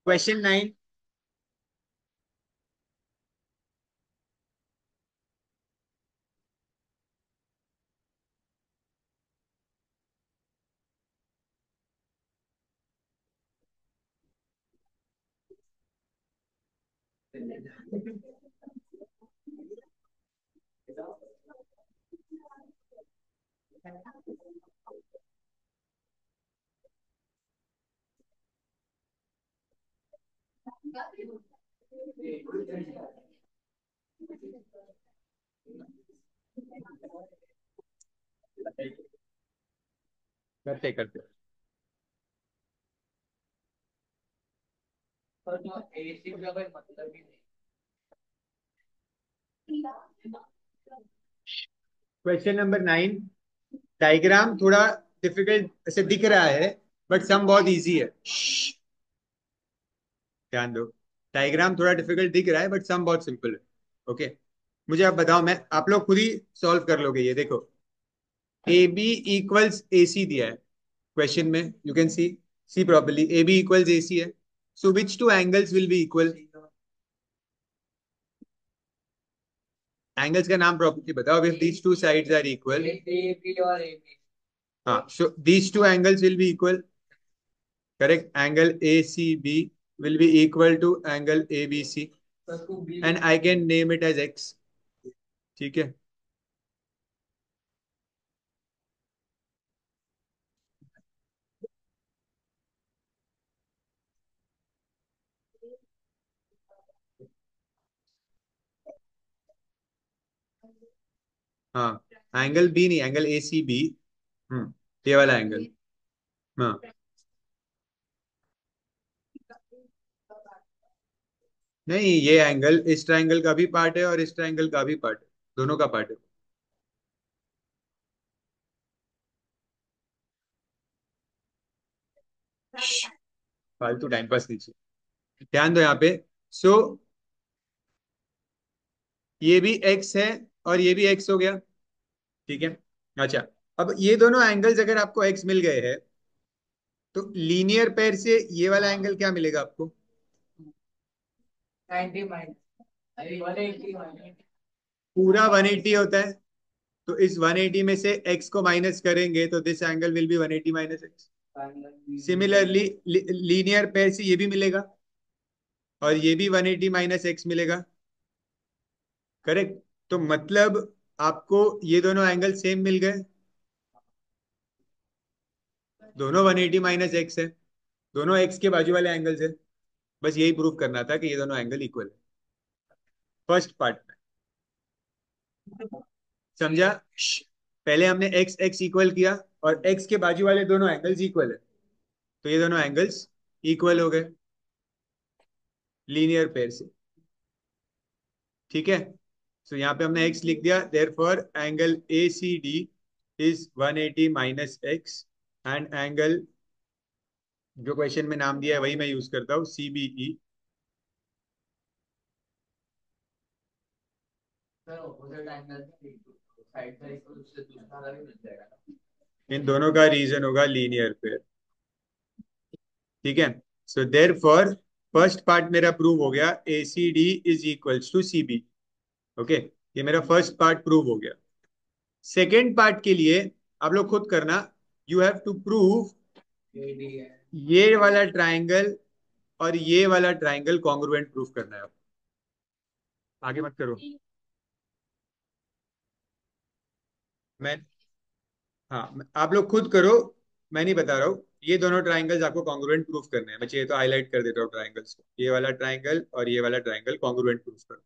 S1: क्वेश्चन 9। करते करते।
S2: पर तो एसी का कोई मतलब ही नहीं।
S1: Question number 9। डायग्राम थोड़ा डिफिकल्ट ऐसे दिख रहा है, बट सम बहुत इजी है। ध्यान दो। डायग्राम थोड़ा डिफिकल्ट दिख रहा है, बट सम बहुत सिंपल है। ओके। मुझे आप बताओ, मैं आप लोग खुद ही सॉल्व कर लोगे ये, देखो। ए बी इक्वल्स ए सी दिया है क्वेश्चन में, you can see properly A B equals A C है। So which two angles will be equal? Angles का नाम प्रॉपर्टी बताओ। If these two sides are equal,
S2: A B और ए बी।
S1: हाँ, so these two angles will be equal. Correct, angle A C B will be equal to angle ABC, and I can name it as x। ठीक है। हाँ, angle B नहीं, angle A C B. ये वाला angle. हाँ, नहीं, ये angle इस ट्रायंगल का भी पार्ट है और इस ट्रायंगल का भी पार्ट है, दोनों का पार्ट है। फालतू टाइम पास कीजिए, ध्यान दो यहाँ पे। सो ये भी एक्स है और ये भी एक्स हो गया। ठीक है। अच्छा, अब ये दोनों एंगल्स अगर आपको एक्स मिल गए हैं, तो लीनियर पेयर से ये वाला एंगल क्या मिलेगा आपको?
S2: 90 माइनस 180 माइनस।
S1: पूरा 180 होता है। तो इस 180 में से x को माइनस करेंगे तो this angle will B 180 minus x. Similarly linear pair से ये भी मिलेगा और ये भी 180 माइनस एक्स मिलेगा। करेक्ट। तो मतलब आपको ये दोनों एंगल सेम मिल गए, दोनों 180 माइनस एक्स है, दोनों एक्स के बाजू वाले एंगल्स है। बस यही प्रूव करना था कि ये दोनों एंगल इक्वल है, फर्स्ट पार्ट में। समझा? पहले हमने एक्स एक्स इक्वल किया और एक्स के बाजू वाले दोनों एंगल्स इक्वल है, तो ये दोनों एंगल्स इक्वल हो गए लीनियर पेयर से। ठीक है। सो यहाँ पे हमने x लिख दिया, therefore angle A C D is 180 minus X, and angle जो क्वेश्चन में नाम दिया है वही मैं यूज करता हूँ, C B E.
S2: Sir opposite angle side का इक्वल उससे दूसरा वाला भी मिल जाएगा ना।
S1: इन दोनों का रीजन होगा लीनियर पेयर। ठीक है। सो देयरफॉर फर्स्ट पार्ट मेरा प्रूव हो गया, A C D is equals to C B. Okay, ये मेरा फर्स्ट पार्ट प्रूव हो गया। सेकेंड पार्ट के लिए आप लोग खुद करना। You have to prove
S2: A D है।
S1: ये वाला ट्राइंगल और ये वाला ट्राइंगल कॉन्ग्रुएंट प्रूफ करना है आपको। आगे मत करो। मैं हाँ, आप लोग खुद करो, मैं नहीं बता रहा हूँ। ये दोनों ट्राइंगल्स आपको कॉन्ग्रुएंट प्रूफ करने हैं। मैं चाहिए तो हाईलाइट कर देता हूँ ट्राइंगल्स को, ये वाला ट्राइंगल और ये वाला ट्राइंगल कॉन्ग्रुएंट प्रूफ करो,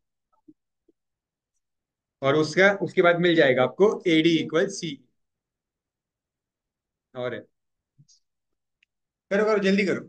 S1: और उसका उसके बाद मिल जाएगा आपको ए डी इक्वल सी। और है। करो करो, जल्दी करो।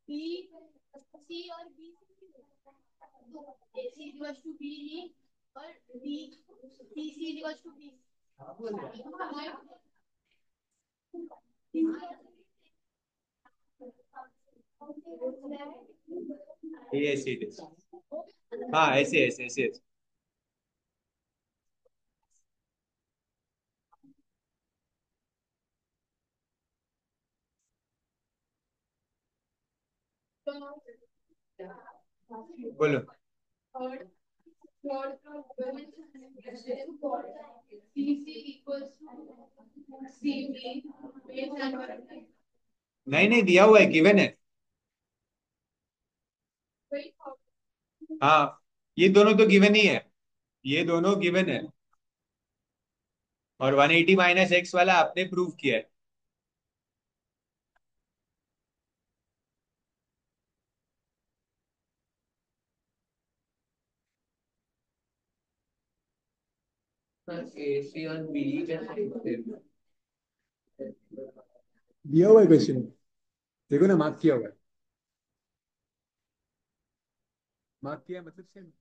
S2: बी सी और B C equals to B E और D D C equals to B
S1: ये ऐसे it is. हाँ ऐसे ऐसे ऐसे ऐसे. बोलो.
S2: Third third C C equals to C B
S1: नहीं नहीं दिया हुआ है, गिवन है. हाँ ये दोनों तो गिवन ही है. ये दोनों गिवन है. और 180 माइनस एक्स वाला आपने प्रूव किया है.
S2: ए सी और बी कैसे
S1: दिया हुआ है क्वेश्चन. देखो ना, मार्क किया हुआ है. मार्क किया है मतलब सेम.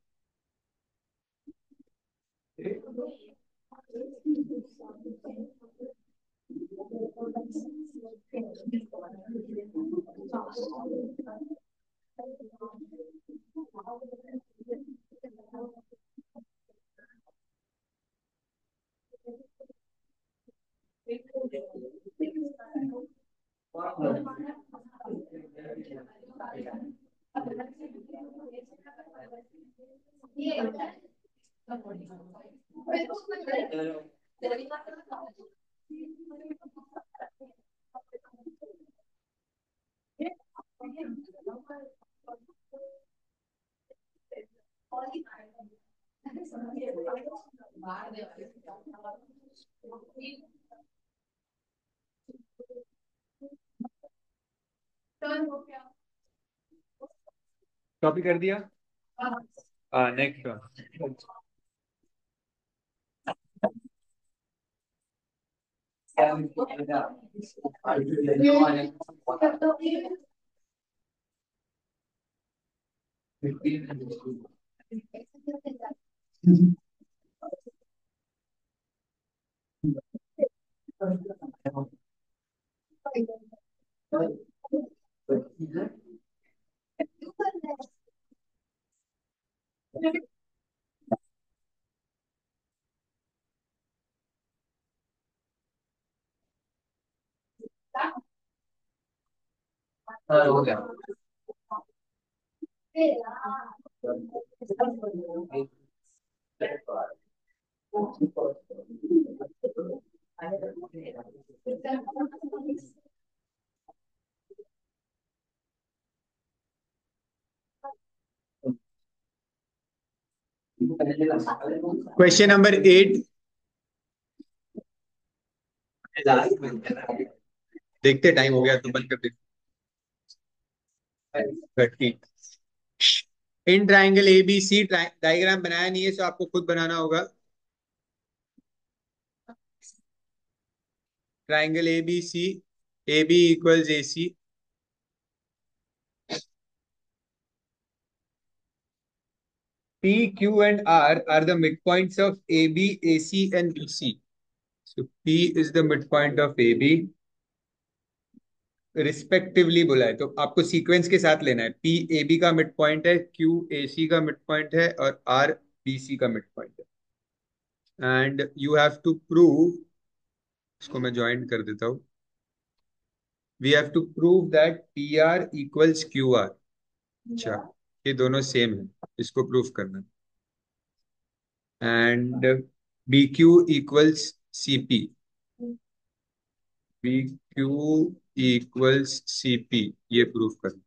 S1: कॉपी कर दिया. हाँ नेक्स्ट वन.
S2: हो गया
S1: क्वेश्चन नंबर 8. देखते टाइम हो गया तो बंद कर दे. 30. In triangle A B C diagram बनाया नहीं है, तो आपको खुद बनाना होगा. Triangle A B C, A B equals A C. P, Q, and R are the midpoints of AB, AC, and BC. So P is the midpoint of AB. Respectively बोला है, तो आपको सीक्वेंस के साथ लेना है. P AB का mid point है, Q AC का मिड पॉइंट है, और R BC का मिड पॉइंट है. And you have to prove, इसको मैं ज्वाइन कर देता हूं. We have to prove that PR equals QR. अच्छा, ये दोनों सेम है, इसको प्रूव करना. And BQ equals CP. BQ equals CP, ये प्रूव करना.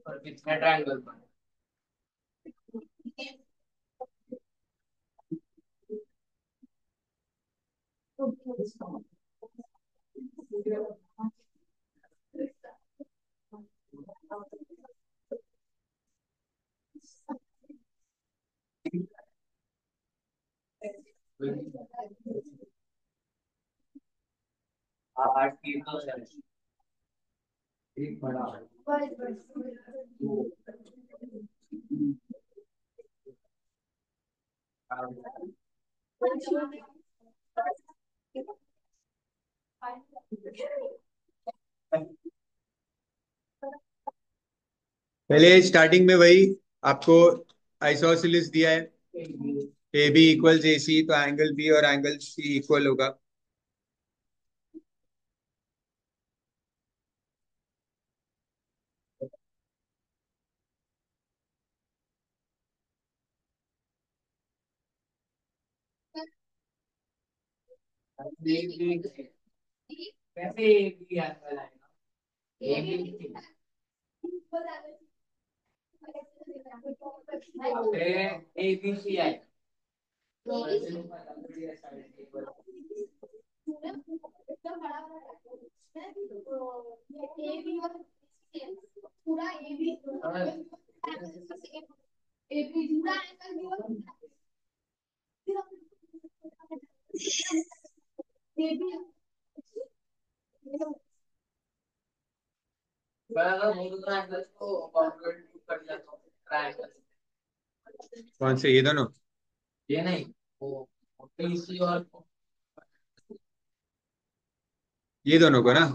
S2: और कितने ट्रायंगल आठ की तो है, एक बड़ा
S1: पहले स्टार्टिंग में वही आपको आइसोसेलिस दिया है, ए बी इक्वल्स ए सी, तो एंगल बी और एंगल सी इक्वल होगा।
S2: कैसे एक भी आंसर आएगा, एक भी ए बी सी आएगा। पर अगर वो दूसरा एंगल को कॉन्वर्ट कर दिया तो ट्रायंगल,
S1: कौन से, ये दोनों?
S2: ये नहीं, वो पीसी और
S1: ये दोनों को ना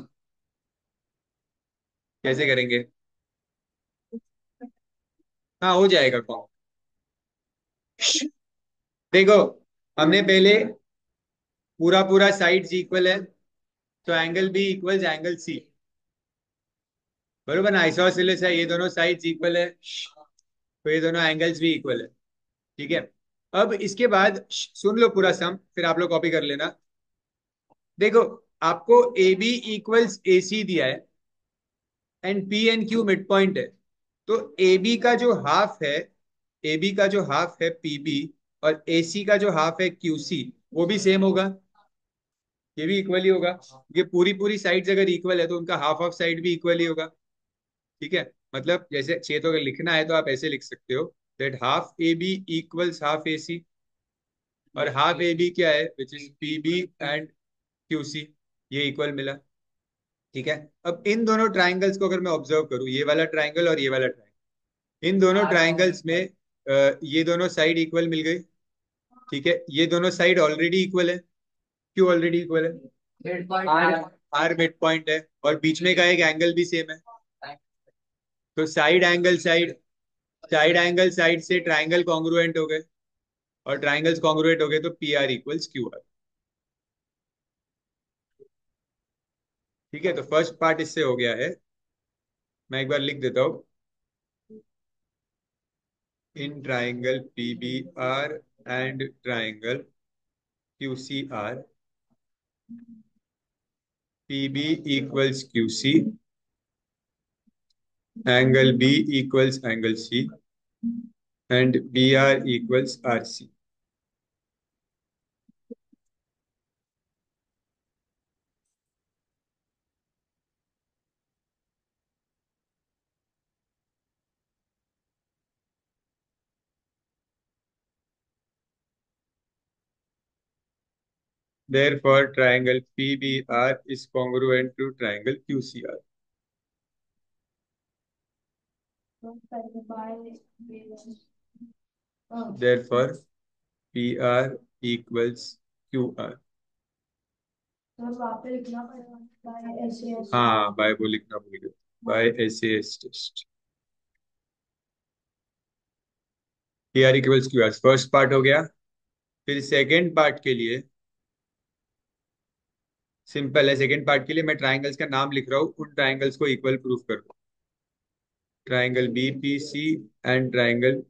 S1: कैसे करेंगे? हाँ, हो जाएगा कौन। देखो, हमने पहले पूरा पूरा साइड्स इक्वल है, तो angle B equals angle C, बरोबर ना? आइसोसेलेस है, ये दोनों साइड्स इक्वल है, तो ये दोनों एंगल्स भी इक्वल है। ठीक है। अब इसके बाद सुन लो पूरा सम, फिर आप लोग कॉपी कर लेना। देखो, आपको ए बी इक्वल्स ए सी दिया है and P and Q mid point है, तो ए बी का जो हाफ है, ए बी का जो हाफ है पी बी, और ए सी का जो हाफ है क्यू सी, वो भी सेम होगा, ये भी इक्वल ही होगा। ये पूरी पूरी साइड्स अगर इक्वल है तो उनका हाफ ऑफ साइड भी इक्वल ही होगा। ठीक है। मतलब जैसे चाहिए तो अगर लिखना है तो आप ऐसे लिख सकते हो, that half A B equals half A C, और हाफ ए बी क्या है, which is P B and Q C, ये इक्वल मिला। ठीक है। अब इन दोनों ट्राइंगल्स को अगर मैं ऑब्जर्व करूं, ये वाला ट्राइंगल और ये वाला ट्राइंगल, इन दोनों ट्राइंगल्स में ये दोनों साइड इक्वल मिल गई। ठीक है, ये दोनों साइड ऑलरेडी इक्वल है। क्यों ऑलरेडी इक्वल है?
S2: Mid point
S1: R, R mid point है, और बीच में का एक एंगल भी सेम है, तो side angle side, side angle side से ट्राइंगल कॉन्ग्रुएंट हो गए, और ट्राइंगल्स कॉन्ग्रुएंट हो गए तो P R equals Q R. ठीक है, तो फर्स्ट पार्ट इससे हो गया है। मैं एक बार लिख देता हूँ, in triangle P B R and triangle Q C R, P B equals Q C, angle B equals angle C, and B R equals R C. Therefore, triangle PBR is congruent to triangle QCR. Therefore, PR equals QR. हाँ, by वो लिखना भूल गया, by SAS test. PR equals QR, first part हो गया। फिर second part के लिए सिंपल है, सेकेंड पार्ट के लिए मैं ट्राइंगल्स का नाम लिख रहा हूँ, उन ट्राइंगल्स को इक्वल प्रूफ कर दो। ट्राइंगल BPC एंड ट्राइंगल,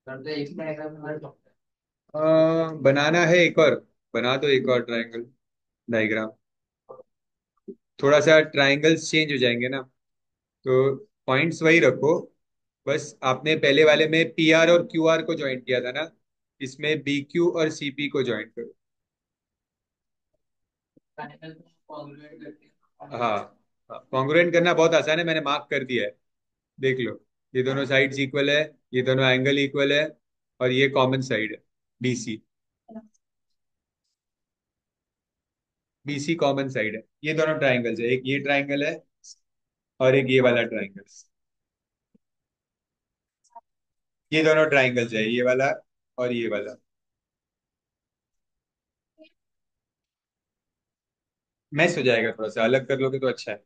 S2: करते एक डायग्राम हर सकते
S1: बनाना है एक और, बना दो एक और ट्राइंगल डायग्राम। थोड़ा सा ट्राइंगल्स चेंज हो जाएंगे ना, तो पॉइंट्स वही रखो। बस आपने पहले वाले में पी आर और क्यू आर को ज्वाइन किया था ना, इसमें बी क्यू और सी पी को ज्वाइन करो।
S2: ट्रायंगल को कॉन्ग्रुएंट करके
S1: हाँ, कॉन्ग्रुएंट करना बहुत आसान है, मैंने मार्क कर दिया है, देख लो। ये दोनों साइड्स इक्वल है, ये दोनों एंगल इक्वल है, और ये कॉमन साइड है, बीसी। बीसी कॉमन साइड है, ये दोनों ट्राइंगल्स है, एक ये ट्राइंगल है और एक ये वाला ट्राइंगल। ये दोनों ट्राइंगल्स है, ये वाला और ये वाला। मैच हो जाएगा, थोड़ा सा अलग कर लोगे तो अच्छा है।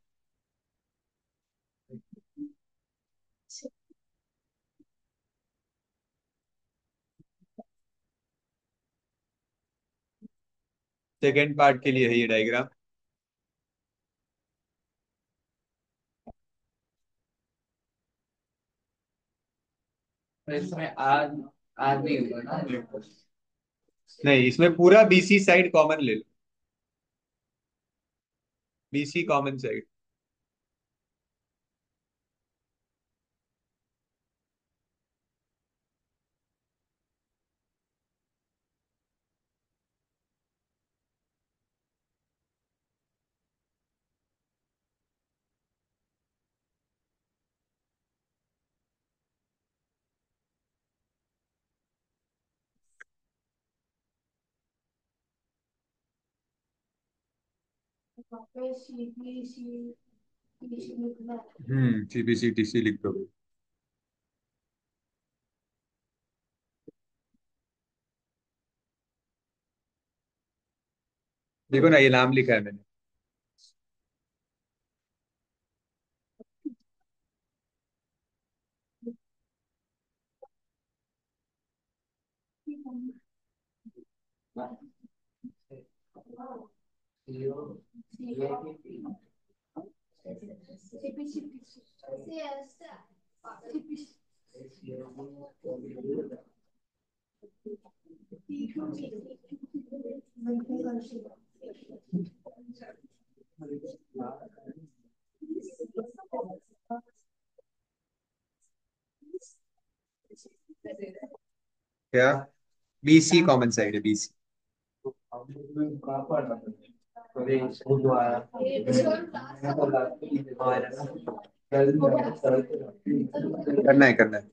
S1: सेकेंड पार्ट के लिए है ये डायग्राम।
S2: तो इसमें आर आर नहीं होगा ना।
S1: नहीं, इसमें पूरा बीसी साइड कॉमन ले लो, बीसी कॉमन साइड। सीबीसी लिख दो। देखो ना, ये नाम लिखा है मैंने। क्या? बीसी कॉमन साइड है, बीसी। करना है, करना है।